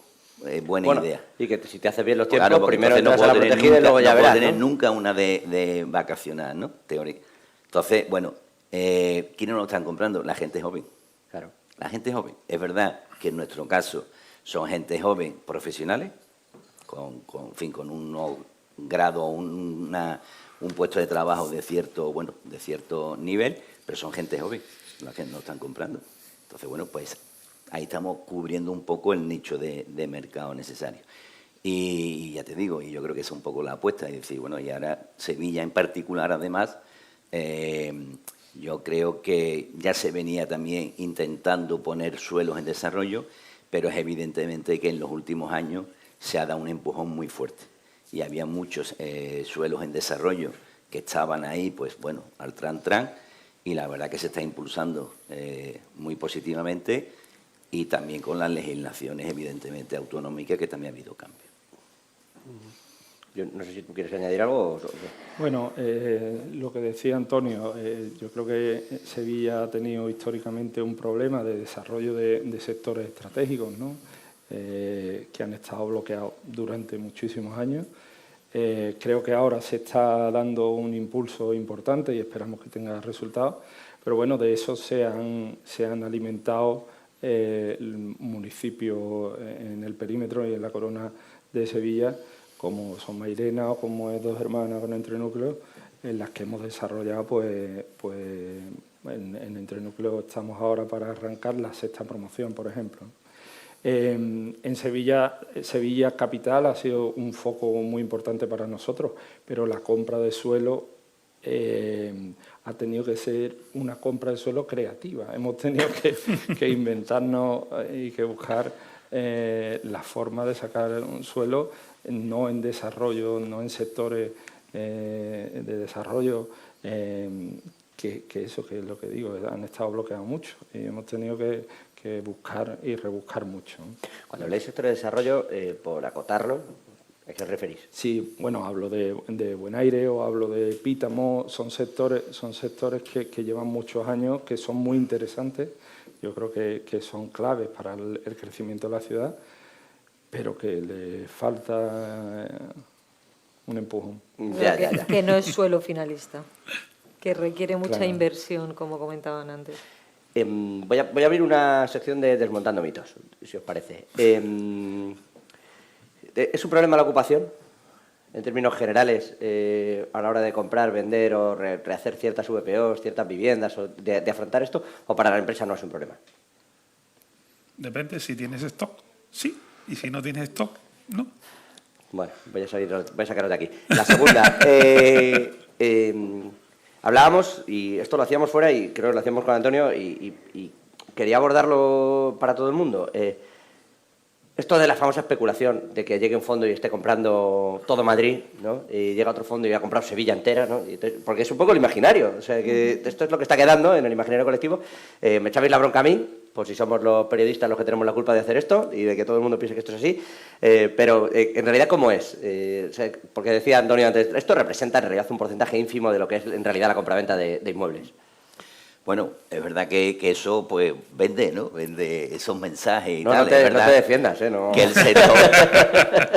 Speaker 3: buena idea.
Speaker 1: Y que si te haces bien los tiempos,
Speaker 3: Claro,
Speaker 1: primero
Speaker 3: no
Speaker 1: entras a la
Speaker 3: puedo
Speaker 1: protegida y luego ya verás,
Speaker 3: tener
Speaker 1: ¿no?
Speaker 3: nunca una de vacacional, ¿no? Teórica. Entonces, bueno, ¿quiénes no lo están comprando? La gente joven.
Speaker 1: Claro.
Speaker 3: La gente joven. Es verdad que en nuestro caso son gente joven profesionales, con un grado, un puesto de trabajo de cierto nivel, pero son gente joven las que no están comprando. Entonces, bueno, pues ahí estamos cubriendo un poco el nicho de mercado necesario. Y ya te digo, y yo creo que es un poco la apuesta, es decir, bueno, y ahora Sevilla en particular, además, yo creo que ya se venía también intentando poner suelos en desarrollo, pero es evidentemente que en los últimos años se ha dado un empujón muy fuerte. Y había muchos suelos en desarrollo que estaban ahí, pues bueno, al tran, y la verdad que se está impulsando muy positivamente, y también con las legislaciones, evidentemente, autonómicas, que también ha habido cambios.
Speaker 1: Yo no sé si tú quieres añadir algo.
Speaker 4: Bueno, lo que decía Antonio, yo creo que Sevilla ha tenido históricamente un problema de desarrollo de sectores estratégicos, ¿no? Que han estado bloqueados durante muchísimos años. Creo que ahora se está dando un impulso importante y esperamos que tenga resultados, pero bueno, de eso se han alimentado municipios en el perímetro y en la corona de Sevilla, como son Mairena o como es Dos Hermanas con Entrenúcleo, en las que hemos desarrollado, pues en Entrenúcleo estamos ahora para arrancar la 6ª promoción, por ejemplo. En Sevilla capital ha sido un foco muy importante para nosotros, pero la compra de suelo ha tenido que ser una compra de suelo creativa. Hemos tenido que inventarnos y que buscar la forma de sacar un suelo, no en desarrollo, no en sectores de desarrollo, que eso que es lo que digo, han estado bloqueados mucho y hemos tenido que buscar y rebuscar mucho.
Speaker 1: Cuando habléis de sector de desarrollo, por acotarlo, ¿a qué os referís?
Speaker 4: Sí, bueno, hablo de Buenaire o hablo de Pítamo, son sectores que llevan muchos años, que son muy interesantes, yo creo que son claves para el crecimiento de la ciudad, pero que le falta un empujón.
Speaker 1: Ya.
Speaker 6: Que no es suelo finalista, que requiere mucha
Speaker 4: Claro.
Speaker 6: inversión, como comentaban antes.
Speaker 1: Voy a abrir una sección de Desmontando mitos, si os parece. ¿Es un problema la ocupación, en términos generales, a la hora de comprar, vender o rehacer ciertas VPOs, ciertas viviendas, o de afrontar esto, o para la empresa no es un problema?
Speaker 5: Depende, si tienes stock, sí, y si no tienes stock, no.
Speaker 1: Bueno, voy a sacaros de aquí. La segunda, hablábamos, y esto lo hacíamos fuera, y creo que lo hacíamos con Antonio, y quería abordarlo para todo el mundo. Esto de la famosa especulación, de que llegue un fondo y esté comprando todo Madrid, ¿no? Y llega otro fondo y ha comprado Sevilla entera, ¿no? Porque es un poco el imaginario, o sea, que esto es lo que está quedando en el imaginario colectivo. Me echabais la bronca a mí, por si somos los periodistas los que tenemos la culpa de hacer esto y de que todo el mundo piense que esto es así, pero en realidad, ¿cómo es? O sea, porque decía Antonio antes, esto representa en realidad un porcentaje ínfimo de lo que es en realidad la compraventa de inmuebles.
Speaker 3: Bueno, es verdad que eso pues vende, ¿no? Vende esos mensajes y
Speaker 1: No,
Speaker 3: tal.
Speaker 1: no te
Speaker 3: es verdad
Speaker 1: defiendas, no.
Speaker 3: que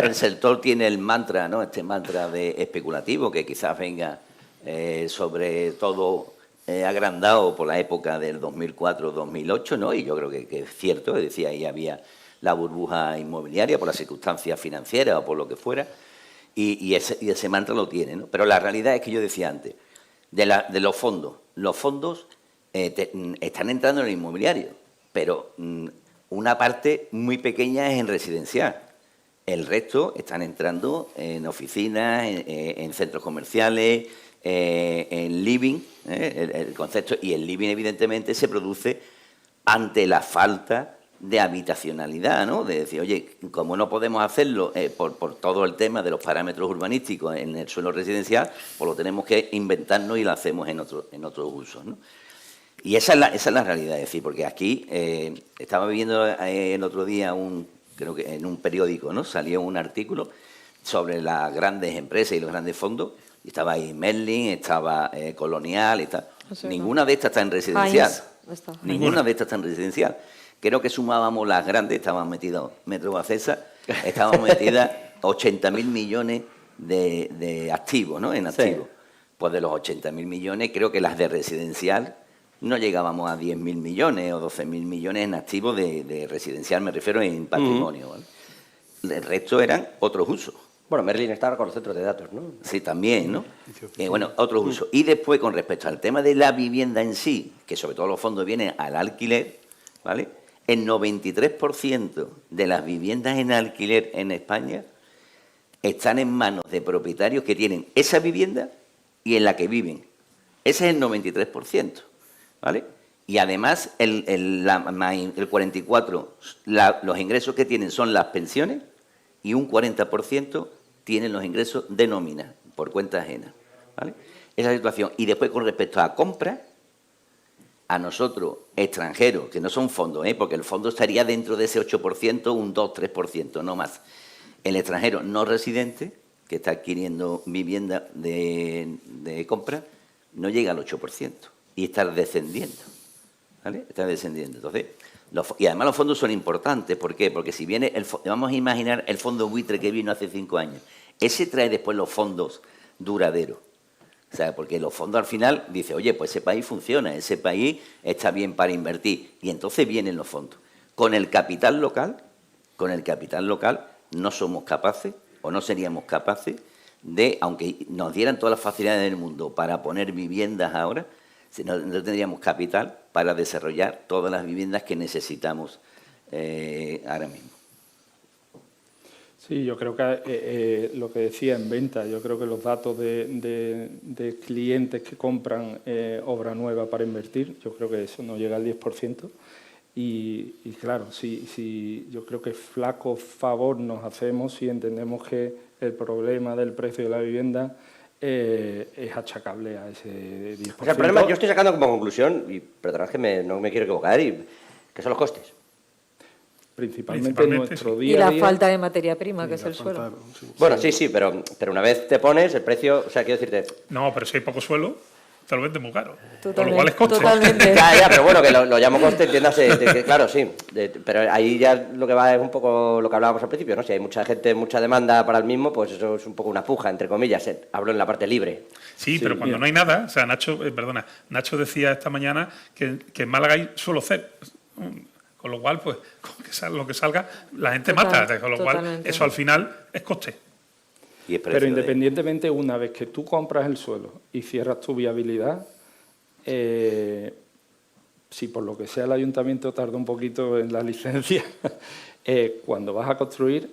Speaker 3: el sector tiene el mantra, ¿no? Este mantra de especulativo que quizás venga sobre todo agrandado por la época del 2004-2008, ¿no? Y yo creo que es cierto, es decir, ahí había la burbuja inmobiliaria por las circunstancias financieras o por lo que fuera, y ese mantra lo tiene, ¿no? Pero la realidad es que yo decía antes, de los fondos están entrando en el inmobiliario, pero una parte muy pequeña es en residencial. El resto están entrando en oficinas, en centros comerciales, en living, el concepto, y el living evidentemente se produce ante la falta de habitacionalidad, ¿no? De decir, oye, como no podemos hacerlo por todo el tema de los parámetros urbanísticos en el suelo residencial, pues lo tenemos que inventarnos y lo hacemos en otros usos, ¿no? Y esa es la realidad, es decir, porque aquí estaba viendo el otro día, creo que en un periódico, ¿no? Salió un artículo sobre las grandes empresas y los grandes fondos, y estaba ahí Merlin, estaba Colonial, y tal.
Speaker 6: Eso
Speaker 3: Ninguna de estas está en residencial.
Speaker 6: Heinz, está.
Speaker 3: Ninguna de estas está en residencial. creo que sumábamos las grandes, estaban metidos Metro Bacesa, estaban metidas 80.000 millones de activos, ¿no? En activos. Sí. Pues de los 80.000 millones, creo que las de residencial no llegábamos a 10.000 millones o 12.000 millones en activos de residencial, me refiero en patrimonio, ¿vale? El resto eran otros usos.
Speaker 1: Bueno, Merlin está con los centros de datos, ¿no?
Speaker 3: Sí, también, ¿no? Bueno, otros usos. Y después, con respecto al tema de la vivienda en sí, que sobre todo los fondos vienen al alquiler, ¿vale? El 93% de las viviendas en alquiler en España están en manos de propietarios que tienen esa vivienda y en la que viven. Ese es el 93%, ¿vale? Y además, el 44%, los ingresos que tienen son las pensiones y un 40% tienen los ingresos de nómina, por cuenta ajena, ¿vale? Esa situación. Y después, con respecto a compras, a nosotros, extranjeros, que no son fondos, porque el fondo estaría dentro de ese 8%, un 2-3%, no más. El extranjero no residente, que está adquiriendo vivienda de compra, no llega al 8% y está descendiendo, ¿vale? Está descendiendo. Entonces, y además los fondos son importantes. ¿Por qué? Porque si viene, vamos a imaginar el fondo buitre que vino hace 5 años, ese trae después los fondos duraderos. O sea, porque los fondos al final dicen, oye, pues ese país funciona, ese país está bien para invertir, y entonces vienen los fondos. Con el capital local no somos capaces, o no seríamos capaces de, aunque nos dieran todas las facilidades del mundo para poner viviendas ahora, no tendríamos capital para desarrollar todas las viviendas que necesitamos ahora mismo.
Speaker 4: Sí, yo creo que lo que decía en venta, yo creo que los datos de clientes que compran obra nueva para invertir, yo creo que eso no llega al 10%. Y claro, yo creo que flaco favor nos hacemos si entendemos que el problema del precio de la vivienda es achacable a ese 10%.
Speaker 1: O sea, el problema yo estoy sacando como conclusión, y perdonad que no me quiero equivocar, que son los costes.
Speaker 4: Principalmente nuestro día
Speaker 6: a día.
Speaker 4: Y
Speaker 6: la falta de materia prima, que es el suelo.
Speaker 1: Bueno, sí, pero una vez te pones el precio, o sea, quiero decirte...
Speaker 5: No, pero si hay poco suelo, te lo venden muy caro.
Speaker 6: Totalmente,
Speaker 5: con lo cual es coste.
Speaker 6: Totalmente.
Speaker 1: Ya, pero bueno, que lo llamo coste, entiéndase, claro, sí. Pero ahí ya lo que va es un poco lo que hablábamos al principio, ¿no? Si hay mucha gente, mucha demanda para el mismo, pues eso es un poco una puja, entre comillas. Hablo en la parte libre.
Speaker 5: Sí, pero cuando no hay nada, o sea, Nacho decía esta mañana que en Málaga hay suelo cero. Con lo cual, pues, lo que salga, la gente mata. Con lo cual, eso al final es coste.
Speaker 4: Pero independientemente, una vez que tú compras el suelo y cierras tu viabilidad, si por lo que sea el ayuntamiento tarda un poquito en la licencia, cuando vas a construir,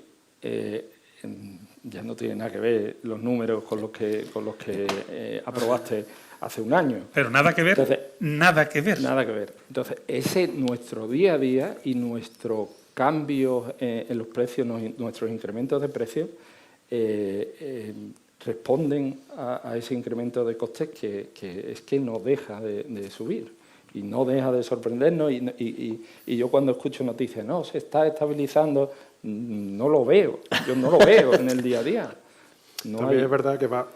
Speaker 4: ya no tiene nada que ver los números con los que aprobaste hace un año.
Speaker 5: Pero nada que ver.
Speaker 4: Entonces,
Speaker 5: nada que ver.
Speaker 4: Nada que ver. Entonces, nuestro día a día y nuestros cambios en los precios, nuestros incrementos de precios, responden a ese incremento de costes que es que no deja de subir y no deja de sorprendernos. Y yo cuando escucho noticias, no, se está estabilizando, no lo veo. Yo no lo veo en el día a día.
Speaker 2: También es verdad que va,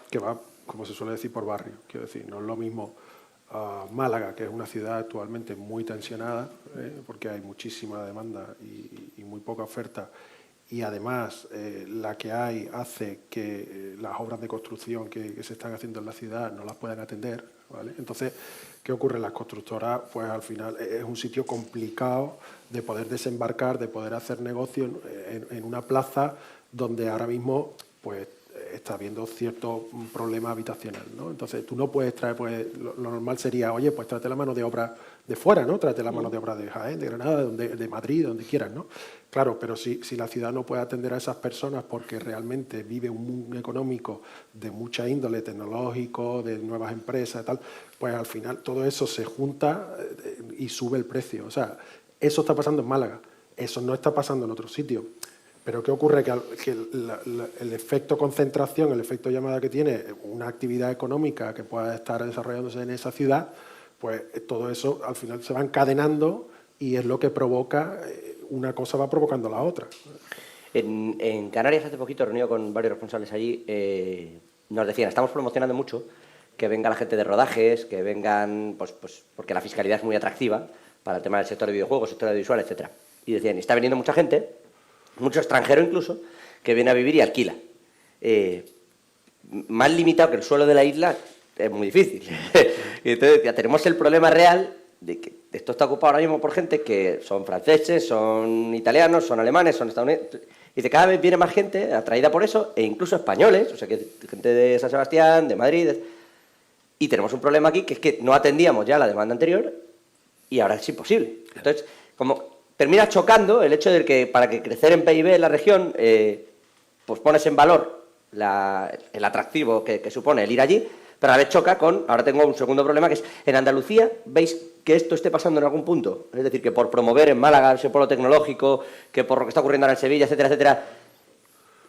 Speaker 2: como se suele decir, por barrio. Quiero decir, no es lo mismo Málaga, que es una ciudad actualmente muy tensionada, porque hay muchísima demanda y muy poca oferta, y además la que hay hace que las obras de construcción que se están haciendo en la ciudad no las puedan atender, ¿vale? Entonces, ¿qué ocurre? Las constructoras, pues al final es un sitio complicado de poder desembarcar, de poder hacer negocio en una plaza donde ahora mismo pues está habiendo cierto problema habitacional, ¿no? Entonces, tú no puedes traer, pues lo normal sería, oye, pues tráete la mano de obra de fuera, ¿no? Tráete la mano de obra de Jaén, de Granada, de Madrid, donde quieras, ¿no? Claro, pero si la ciudad no puede atender a esas personas porque realmente vive un mundo económico de mucha índole, tecnológico, de nuevas empresas y tal, pues al final todo eso se junta y sube el precio. O sea, eso está pasando en Málaga, eso no está pasando en otro sitio. Pero ¿qué ocurre? Que el efecto concentración, el efecto llamada que tiene una actividad económica que pueda estar desarrollándose en esa ciudad, pues todo eso al final se va encadenando y es lo que provoca, una cosa va provocando la otra.
Speaker 1: En Canarias hace poquito, reunido con varios responsables allí, nos decían, estamos promocionando mucho que venga la gente de rodajes, que vengan, pues porque la fiscalidad es muy atractiva para el tema del sector de videojuegos, sector audiovisual, etcétera. Y decían, está viniendo mucha gente, mucho extranjero incluso, que viene a vivir y alquila. Más limitado que el suelo de la isla es muy difícil. Y entonces ya tenemos el problema real de que esto está ocupado ahora mismo por gente que son franceses, son italianos, son alemanes, son estadounidenses. Y de cada vez viene más gente atraída por eso, e incluso españoles, o sea, que gente de San Sebastián, de Madrid. Y tenemos un problema aquí, que es que no atendíamos ya la demanda anterior y ahora es imposible. Entonces, como termina chocando el hecho de que para que crecer en PIB en la región, pues pones en valor el atractivo que supone el ir allí, pero a la vez choca con, ahora tengo un segundo problema, que es, en Andalucía, ¿veis que esto esté pasando en algún punto? Es decir, que por promover en Málaga ese polo tecnológico, que por lo que está ocurriendo ahora en Sevilla, etcétera, etcétera,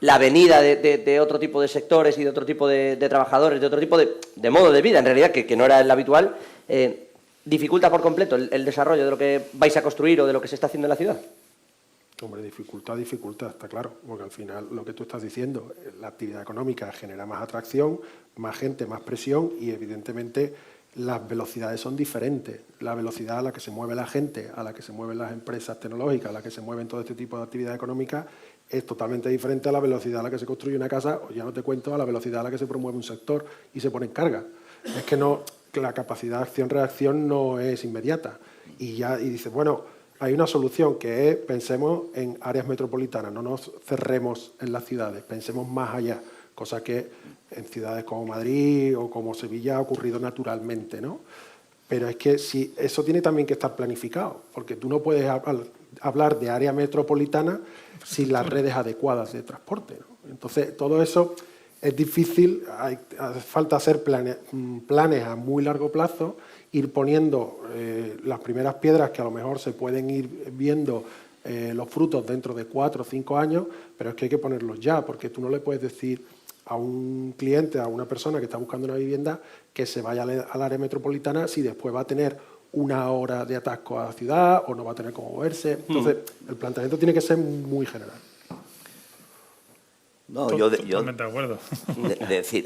Speaker 1: la venida de otro tipo de sectores y de otro tipo de trabajadores, de otro tipo de modo de vida, en realidad, que no era el habitual, dificulta por completo el desarrollo de lo que vais a construir o de lo que se está haciendo en la ciudad.
Speaker 2: Hombre, dificultad, está claro, porque al final lo que tú estás diciendo, la actividad económica genera más atracción, más gente, más presión y evidentemente las velocidades son diferentes. La velocidad a la que se mueve la gente, a la que se mueven las empresas tecnológicas, a la que se mueven todo este tipo de actividad económica es totalmente diferente a la velocidad a la que se construye una casa, o ya no te cuento, a la velocidad a la que se promueve un sector y se pone en carga. Es que la capacidad de acción-reacción no es inmediata. Y dices, bueno, hay una solución que es, pensemos en áreas metropolitanas, no nos cerremos en las ciudades, pensemos más allá, cosa que en ciudades como Madrid o como Sevilla ha ocurrido naturalmente, ¿no? Pero es que si eso tiene también que estar planificado, porque tú no puedes hablar de área metropolitana sin las redes adecuadas de transporte, ¿no? Entonces, todo eso es difícil, hace falta hacer planes a muy largo plazo, ir poniendo las primeras piedras que a lo mejor se pueden ir viendo los frutos dentro de 4 o 5 años, pero es que hay que ponerlos ya, porque tú no le puedes decir a un cliente, a una persona que está buscando una vivienda, que se vaya al área metropolitana si después va a tener 1 hora de atasco a la ciudad o no va a tener cómo moverse. Entonces, el planteamiento tiene que ser muy general.
Speaker 3: No, yo
Speaker 5: totalmente de acuerdo.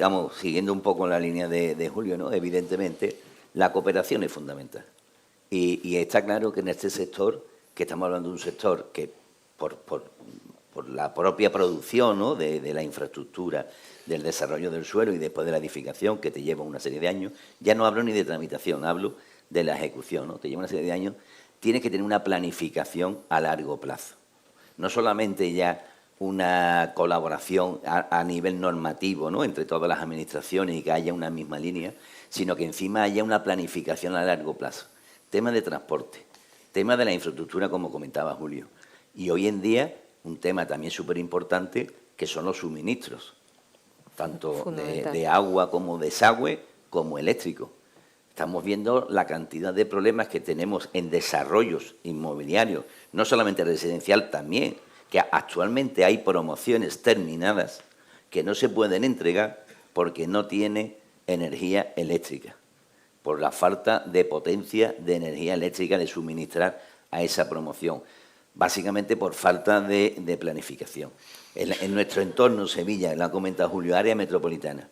Speaker 3: Vamos, siguiendo un poco la línea de Julio, ¿no? Evidentemente, la cooperación es fundamental. Y está claro que en este sector, que estamos hablando de un sector que por la propia producción, ¿no? de la infraestructura, del desarrollo del suelo y después de la edificación, que te lleva una serie de años, ya no hablo ni de tramitación, hablo de la ejecución, ¿no? Te lleva una serie de años, tienes que tener una planificación a largo plazo. No solamente ya una colaboración a nivel normativo, ¿no? Entre todas las administraciones y que haya una misma línea, sino que encima haya una planificación a largo plazo. Tema de transporte, tema de la infraestructura, como comentaba Julio. Y hoy en día, un tema también súper importante, que son los suministros, tanto de agua como desagüe, como eléctrico. Estamos viendo la cantidad de problemas que tenemos en desarrollos inmobiliarios, no solamente residencial, también, que actualmente hay promociones terminadas que no se pueden entregar porque no tiene energía eléctrica, por la falta de potencia de energía eléctrica de suministrar a esa promoción, básicamente por falta de planificación. En nuestro entorno, Sevilla, lo ha comentado Julio, área metropolitana,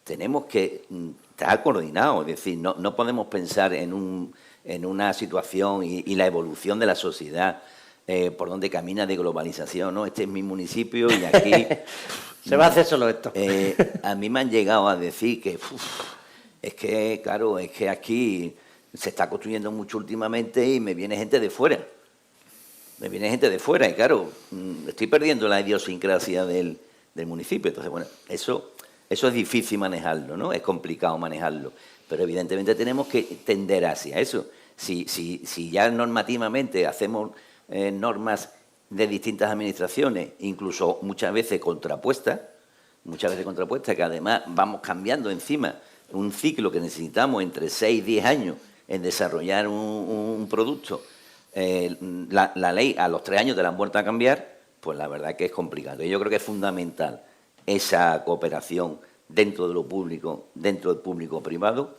Speaker 3: tenemos que estar coordinados, es decir, no podemos pensar en una situación y la evolución de la sociedad por donde camina de globalización, ¿no? Este es mi municipio y aquí
Speaker 1: se va a hacer solo esto.
Speaker 3: A mí me han llegado a decir que es que, claro, es que aquí se está construyendo mucho últimamente y me viene gente de fuera. Y claro, estoy perdiendo la idiosincrasia del municipio. Entonces, bueno, eso es difícil manejarlo, ¿no? Es complicado manejarlo. Pero evidentemente tenemos que tender hacia eso. Si ya normativamente hacemos normas de distintas administraciones, incluso muchas veces contrapuestas, que además vamos cambiando encima un ciclo que necesitamos entre 6 y 10 años en desarrollar un producto, la ley a los 3 años te la han vuelto a cambiar, pues la verdad que es complicado. Y yo creo que es fundamental esa cooperación dentro de lo público, dentro del público-privado,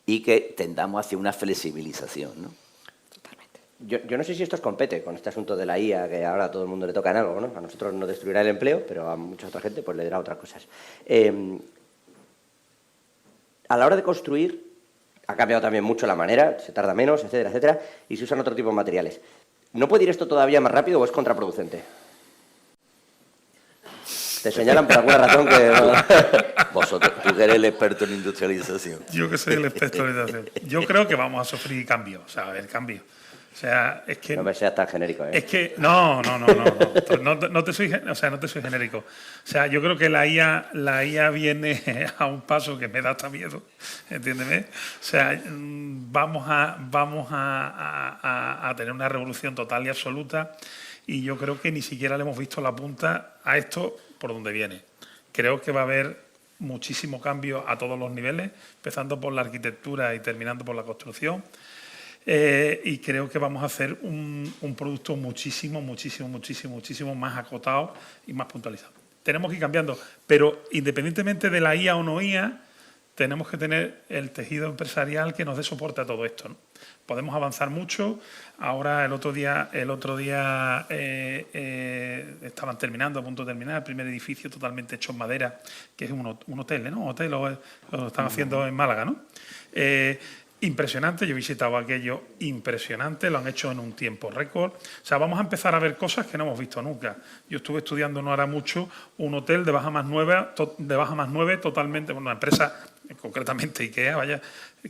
Speaker 3: y que tendamos hacia una flexibilización, ¿no?
Speaker 1: Yo no sé si esto os compete con este asunto de la IA, que ahora a todo el mundo le toca en algo, ¿no? A nosotros nos destruirá el empleo, pero a mucha otra gente pues le dará otras cosas. A la hora de construir, ha cambiado también mucho la manera, se tarda menos, etcétera, etcétera, y se usan otro tipo de materiales. ¿No puede ir esto todavía más rápido o es contraproducente? Te señalan por alguna razón que...
Speaker 3: Vosotros, tú que eres el experto en industrialización.
Speaker 5: Yo que soy el experto en industrialización. Yo creo que vamos a sufrir cambios, o sea, a haber cambios. O sea, es que...
Speaker 1: No me seas tan genérico, ¿eh?
Speaker 5: Es que... No te soy genérico. O sea, yo creo que la IA viene a un paso que me da hasta miedo, entiéndeme. O sea, vamos a tener una revolución total y absoluta y yo creo que ni siquiera le hemos visto la punta a esto por donde viene. Creo que va a haber muchísimo cambio a todos los niveles, empezando por la arquitectura y terminando por la construcción. Y creo que vamos a hacer un producto muchísimo más acotado y más puntualizado. Tenemos que ir cambiando, pero independientemente de la IA o no IA, tenemos que tener el tejido empresarial que nos dé soporte a todo esto, ¿no? Podemos avanzar mucho. Ahora el otro día estaban terminando, a punto de terminar, el primer edificio totalmente hecho en madera, que es un hotel, ¿no? Un hotel lo están haciendo en Málaga, ¿no? Impresionante, yo he visitado aquello, impresionante, lo han hecho en un tiempo récord. O sea, vamos a empezar a ver cosas que no hemos visto nunca. Yo estuve estudiando no hará mucho un hotel de baja más 9 totalmente, una empresa, concretamente IKEA, vaya,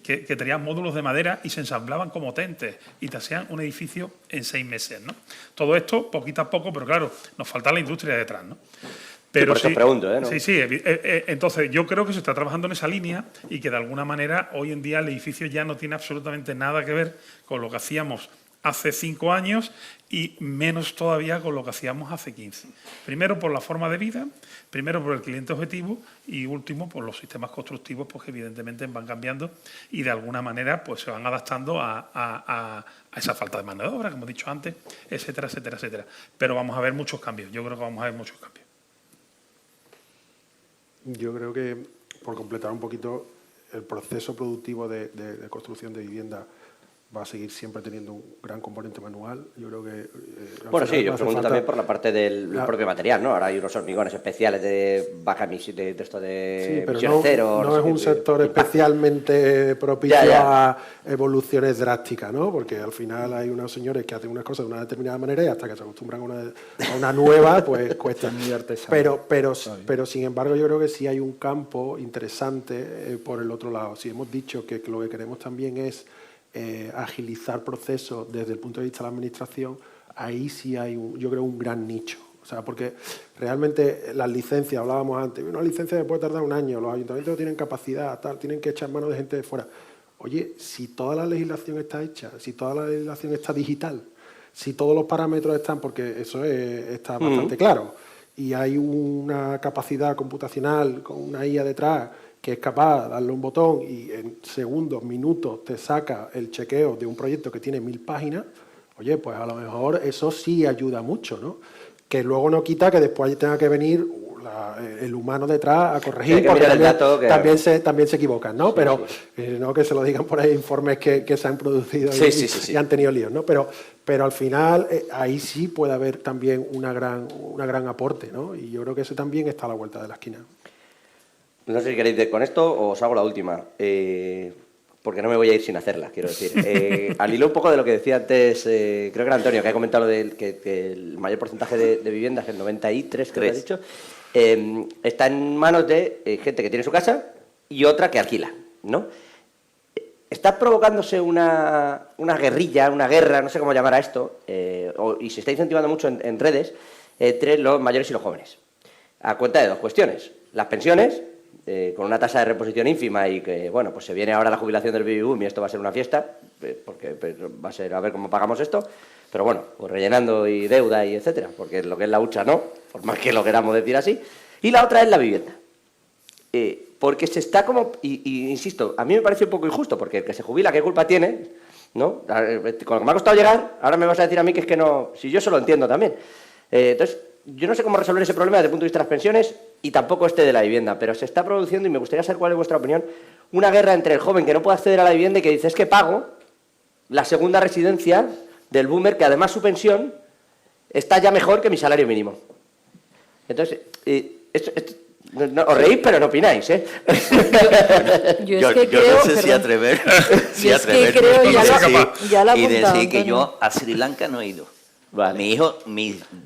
Speaker 5: que tenía módulos de madera y se ensamblaban como tentes y te hacían un edificio en 6 meses, ¿no? Todo esto poquito a poco, pero claro, nos falta la industria detrás, ¿no? Pero
Speaker 1: sí, por eso pregunto, ¿eh? ¿No?
Speaker 5: Sí. Entonces, yo creo que se está trabajando en esa línea y que de alguna manera hoy en día el edificio ya no tiene absolutamente nada que ver con lo que hacíamos hace 5 años y menos todavía con lo que hacíamos hace 15. Primero por la forma de vida, primero por el cliente objetivo y último por los sistemas constructivos, pues que evidentemente van cambiando y de alguna manera pues se van adaptando a esa falta de mano de obra, como he dicho antes, etcétera, etcétera, etcétera. Pero vamos a ver muchos cambios, yo creo que vamos a ver muchos cambios.
Speaker 2: Yo creo que, por completar un poquito, el proceso productivo de construcción de vivienda va a seguir siempre teniendo un gran componente manual. Yo creo que...
Speaker 1: Bueno, sí, yo pregunto también por la parte del propio material, ¿no? Ahora hay unos hormigones especiales de baja emisión, de esto de
Speaker 2: sí, pero
Speaker 1: emisión cero.
Speaker 2: No es un sector especialmente propicio a evoluciones drásticas, ¿no? Porque al final hay unos señores que hacen unas cosas de una determinada manera y hasta que se acostumbran a una nueva, pues cuesta. Pero sin embargo, yo creo que sí hay un campo interesante por el otro lado. Si hemos dicho que lo que queremos también es agilizar procesos desde el punto de vista de la administración, ahí sí hay, yo creo, un gran nicho. O sea, porque realmente las licencias, hablábamos antes, una licencia me puede tardar 1 año, los ayuntamientos tienen capacidad, tal, tienen que echar mano de gente de fuera. Oye, si toda la legislación está hecha, si toda la legislación está digital, si todos los parámetros están, porque eso está bastante claro, y hay una capacidad computacional con una IA detrás que es capaz de darle un botón y en segundos, minutos te saca el chequeo de un proyecto que tiene 1000 páginas, oye, pues a lo mejor eso sí ayuda mucho, ¿no? Que luego no quita que después tenga que venir el humano detrás a corregir, porque también se equivocan, ¿no? Pero no que se lo digan por ahí informes que se han producido y han tenido líos, ¿no? Pero al final ahí sí puede haber también una gran aporte, ¿no? Y yo creo que eso también está a la vuelta de la esquina.
Speaker 1: No sé si queréis ir con esto o os hago la última, porque no me voy a ir sin hacerla, quiero decir. Al hilo un poco de lo que decía antes, creo que era Antonio, que ha comentado lo de que el mayor porcentaje de viviendas, el 93, creo que ha dicho, está en manos de gente que tiene su casa y otra que alquila, ¿no? Está provocándose una guerrilla, una guerra, no sé cómo llamar a esto, y se está incentivando mucho en redes entre los mayores y los jóvenes, a cuenta de 2 cuestiones. Las pensiones, con una tasa de reposición ínfima y que, bueno, pues se viene ahora la jubilación del baby boom y esto va a ser una fiesta, porque va a ser a ver cómo pagamos esto, pero bueno, pues rellenando y deuda y etcétera, porque lo que es la hucha no, por más que lo queramos decir así. Y la otra es la vivienda. Porque se está como, y insisto, a mí me parece un poco injusto, porque el que se jubila, ¿qué culpa tiene? ¿No? Con lo que me ha costado llegar, ahora me vas a decir a mí que es que no, si yo eso lo entiendo también. Entonces, yo no sé cómo resolver ese problema desde el punto de vista de las pensiones y tampoco de la vivienda, pero se está produciendo, y me gustaría saber cuál es vuestra opinión, una guerra entre el joven que no puede acceder a la vivienda y que dice es que pago la segunda residencia del boomer, que además su pensión está ya mejor que mi salario mínimo. Entonces, os reís, pero no opináis, ¿eh?
Speaker 6: Yo es que creo,
Speaker 3: no sé si
Speaker 6: perdón.
Speaker 3: atrever,
Speaker 6: Yo es que creo, ya lo ha
Speaker 3: y
Speaker 6: apuntado,
Speaker 3: decir que
Speaker 6: Antonio.
Speaker 3: yo a Sri Lanka no he ido.
Speaker 1: Vale.
Speaker 3: Mi hijo,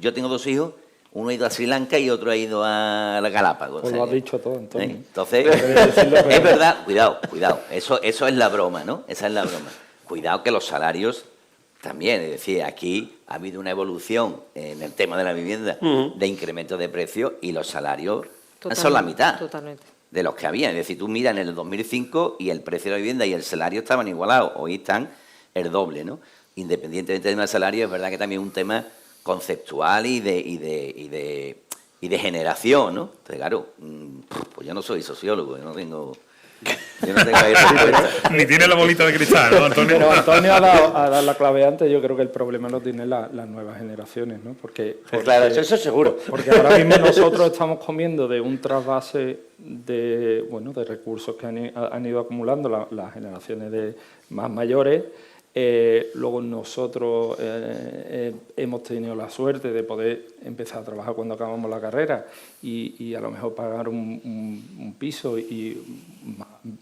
Speaker 3: yo tengo 2 hijos, uno ha ido a Sri Lanka y otro ha ido a la Galápagos.
Speaker 4: Pues
Speaker 3: o
Speaker 4: lo
Speaker 3: sea
Speaker 4: has dicho todo, Antonio.
Speaker 3: Entonces,
Speaker 4: Debes decirlo, pero-
Speaker 3: es verdad, cuidado, eso es la broma, ¿no? Esa es la broma. Cuidado que los salarios también, es decir, aquí ha habido una evolución en el tema de la vivienda de incremento de precios y los salarios son la mitad
Speaker 6: Totalmente.
Speaker 3: de los que había. Es decir, tú miras en el 2005 y el precio de la vivienda y el salario estaban igualados, hoy están el doble, ¿no? Independientemente del salario, es verdad que también es un tema conceptual y de generación, ¿no? Entonces, claro, pues yo no soy sociólogo, yo no tengo ahí respuesta.
Speaker 5: Ni tiene la bolita de cristal, ¿no, Antonio?
Speaker 4: Pero Antonio ha dado la clave antes. Yo creo que el problema lo tienen las nuevas generaciones, ¿no? Porque
Speaker 1: Claro, eso seguro.
Speaker 4: Porque ahora mismo nosotros estamos comiendo de un trasvase de recursos que han ido acumulando las generaciones de más mayores. Luego nosotros hemos tenido la suerte de poder empezar a trabajar cuando acabamos la carrera y a lo mejor pagar un piso y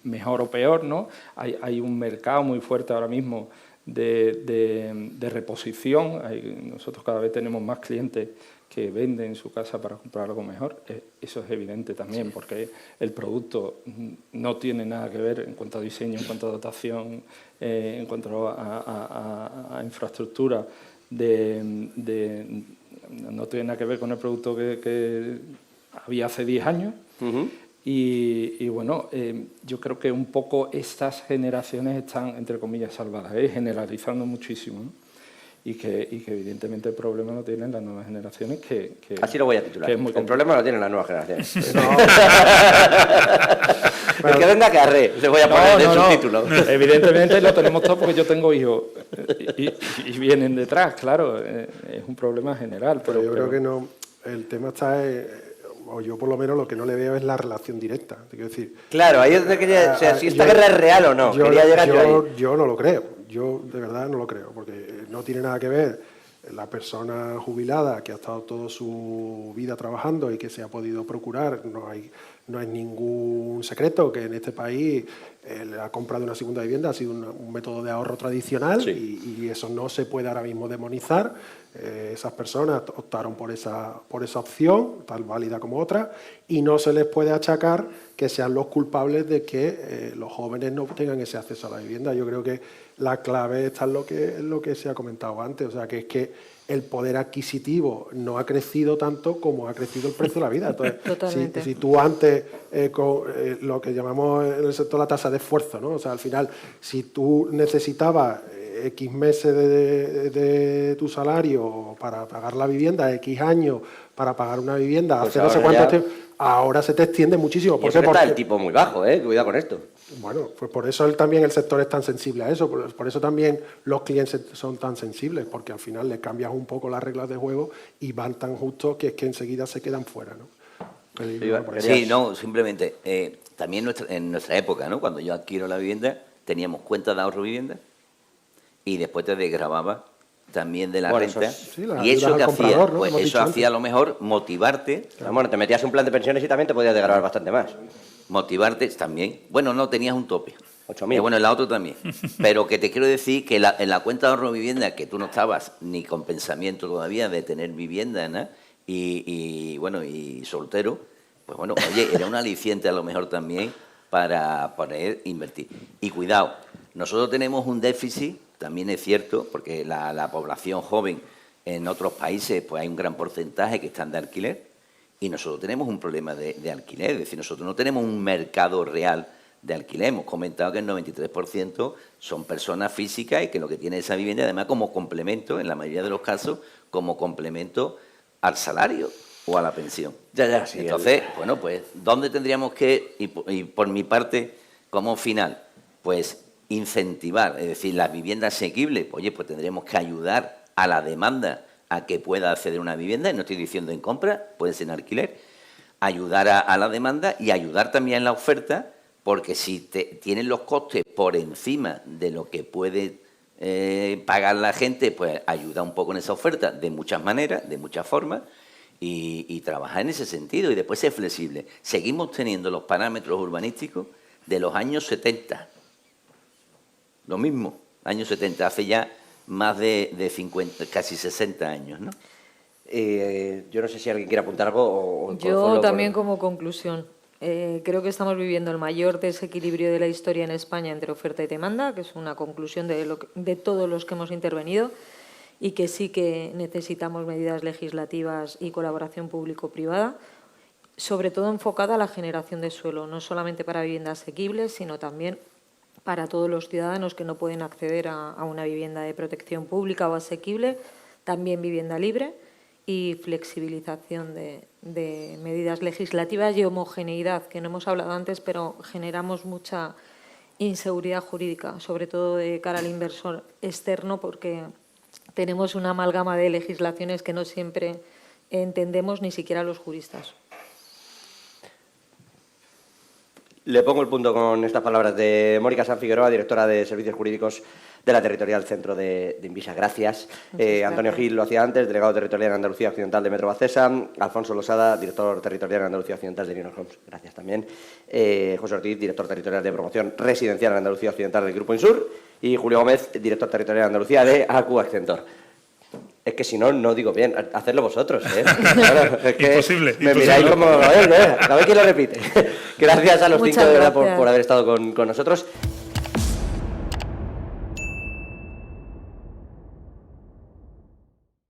Speaker 4: mejor o peor, ¿no? Hay un mercado muy fuerte ahora mismo de reposición. Nosotros cada vez tenemos más clientes que venden su casa para comprar algo mejor. Eso es evidente también, porque el producto no tiene nada que ver en cuanto a diseño, en cuanto a dotación, en cuanto a infraestructura, no tiene nada que ver con el producto que había hace 10 años. Y bueno, yo creo que un poco estas generaciones están, entre comillas, salvadas, generalizando muchísimo, ¿no? Y que evidentemente el problema lo tienen las nuevas generaciones, que
Speaker 1: Así lo voy a titular.
Speaker 4: que es muy
Speaker 1: El
Speaker 4: complicado.
Speaker 1: problema lo tienen las nuevas generaciones. El que venga que arre, le voy a poner de subtítulo.
Speaker 4: Evidentemente lo tenemos todo porque yo tengo hijos y vienen detrás, claro. Es un problema general.
Speaker 2: Pero yo creo que no. El tema está, o yo por lo menos lo que no le veo es la relación directa. Te quiero decir,
Speaker 1: Claro, ahí es donde quería, o sea, si esta
Speaker 2: yo-
Speaker 1: guerra es real o no.
Speaker 2: yo,
Speaker 1: Quería llegar yo ahí.
Speaker 2: yo no lo creo. Yo de verdad no lo creo, porque no tiene nada que ver la persona jubilada que ha estado toda su vida trabajando y que se ha podido procurar. No es ningún secreto que en este país la compra de una segunda vivienda ha sido un método de ahorro tradicional y eso no se puede ahora mismo demonizar. Esas personas optaron por esa opción, tan válida como otra, y no se les puede achacar que sean los culpables de que los jóvenes no tengan ese acceso a la vivienda. Yo creo que la clave está en lo que se ha comentado antes, o sea, que es que el poder adquisitivo no ha crecido tanto como ha crecido el precio de la vida. Entonces,
Speaker 6: Totalmente.
Speaker 2: si tú antes, con lo que llamamos en el sector la tasa de esfuerzo, ¿no? O sea, al final, si tú necesitabas X meses de tu salario para pagar la vivienda, X años para pagar una vivienda,
Speaker 1: Pues
Speaker 2: hace no sé
Speaker 1: ahora
Speaker 2: cuánto
Speaker 1: ya-
Speaker 2: tiempo, ahora se te extiende muchísimo.
Speaker 1: Y
Speaker 2: ¿Por
Speaker 1: eso
Speaker 2: qué?
Speaker 1: que está
Speaker 2: Porque-
Speaker 1: el tipo muy bajo, cuidado con esto.
Speaker 2: bueno, pues por eso también el sector es tan sensible a eso, por eso también los clientes son tan sensibles, porque al final le cambias un poco las reglas de juego y van tan justos que es que enseguida se quedan fuera, ¿no? Por eso.
Speaker 3: Sí, no, simplemente, también en nuestra época, ¿no? Cuando yo adquiero la vivienda, teníamos cuenta de ahorro vivienda y después te desgrababa también de la
Speaker 1: Bueno, eso
Speaker 3: renta.
Speaker 1: es-
Speaker 2: sí, las
Speaker 3: Y eso
Speaker 2: ayudas
Speaker 3: que
Speaker 2: al
Speaker 3: hacía,
Speaker 2: comprador, ¿no?
Speaker 3: pues
Speaker 2: Hemos
Speaker 3: eso
Speaker 2: dicho
Speaker 3: hacía a
Speaker 2: antes.
Speaker 3: lo mejor motivarte,
Speaker 1: Bueno, te metías un plan de pensiones y también te podías desgravar bastante más.
Speaker 3: también. Bueno, no, tenías un tope.
Speaker 1: 8.000.
Speaker 3: Bueno, en la otra también. Pero que te quiero decir que en la cuenta de ahorro vivienda, que tú no estabas ni con pensamiento todavía de tener vivienda, ¿no? y soltero, pues bueno, oye, era un aliciente a lo mejor también para poder invertir. Y cuidado, nosotros tenemos un déficit, también es cierto, porque la población joven en otros países, pues hay un gran porcentaje que están de alquiler, y nosotros tenemos un problema de alquiler, es decir, nosotros no tenemos un mercado real de alquiler. Hemos comentado que el 93% son personas físicas y que lo que tiene esa vivienda, además, como complemento, en la mayoría de los casos, como complemento al salario o a la pensión.
Speaker 1: Ya, sí.
Speaker 3: Entonces, bueno, pues, ¿dónde tendríamos que, y por mi parte, como final, pues incentivar, es decir, las viviendas asequibles? Oye, pues tendremos que ayudar a la demanda a que pueda acceder a una vivienda, y no estoy diciendo en compra, puede ser en alquiler, ayudar a la demanda y ayudar también en la oferta, porque si tienen los costes por encima de lo que puede pagar la gente, pues ayuda un poco en esa oferta de muchas maneras, de muchas formas, y trabajar en ese sentido y después ser flexible. Seguimos teniendo los parámetros urbanísticos de los años 70. Lo mismo, años 70, hace ya más de 50, casi 60 años, ¿no?
Speaker 1: Yo no sé si alguien quiere apuntar algo o
Speaker 6: Yo también como conclusión. Creo que estamos viviendo el mayor desequilibrio de la historia en España entre oferta y demanda, que es una conclusión de todos los que hemos intervenido, y que sí que necesitamos medidas legislativas y colaboración público-privada, sobre todo enfocada a la generación de suelo, no solamente para viviendas asequibles, sino también para todos los ciudadanos que no pueden acceder a una vivienda de protección pública o asequible, también vivienda libre y flexibilización de medidas legislativas y homogeneidad, que no hemos hablado antes, pero generamos mucha inseguridad jurídica, sobre todo de cara al inversor externo, porque tenemos una amalgama de legislaciones que no siempre entendemos ni siquiera los juristas.
Speaker 1: Le pongo el punto con estas palabras de Mónica Sanz Figueroa, directora de Servicios Jurídicos de la Territorial Centro de Invisa. Gracias. Antonio Gil lo hacía antes, delegado territorial en Andalucía Occidental de Metro Bacesa. Alfonso Losada, director territorial en Andalucía Occidental de Neinor Homes. Gracias también. José Ortiz, director territorial de promoción residencial en Andalucía Occidental del Grupo Insur. Y Julio Gómez, director territorial en Andalucía de ACU Accentor. Es que si no, no digo bien. Hacedlo vosotros, ¿eh? Claro, es que
Speaker 5: Imposible.
Speaker 1: Me miráis como... A ver quién lo repite. Gracias a los
Speaker 6: Muchas
Speaker 1: cinco, de verdad,
Speaker 6: gracias.
Speaker 1: por haber estado con nosotros.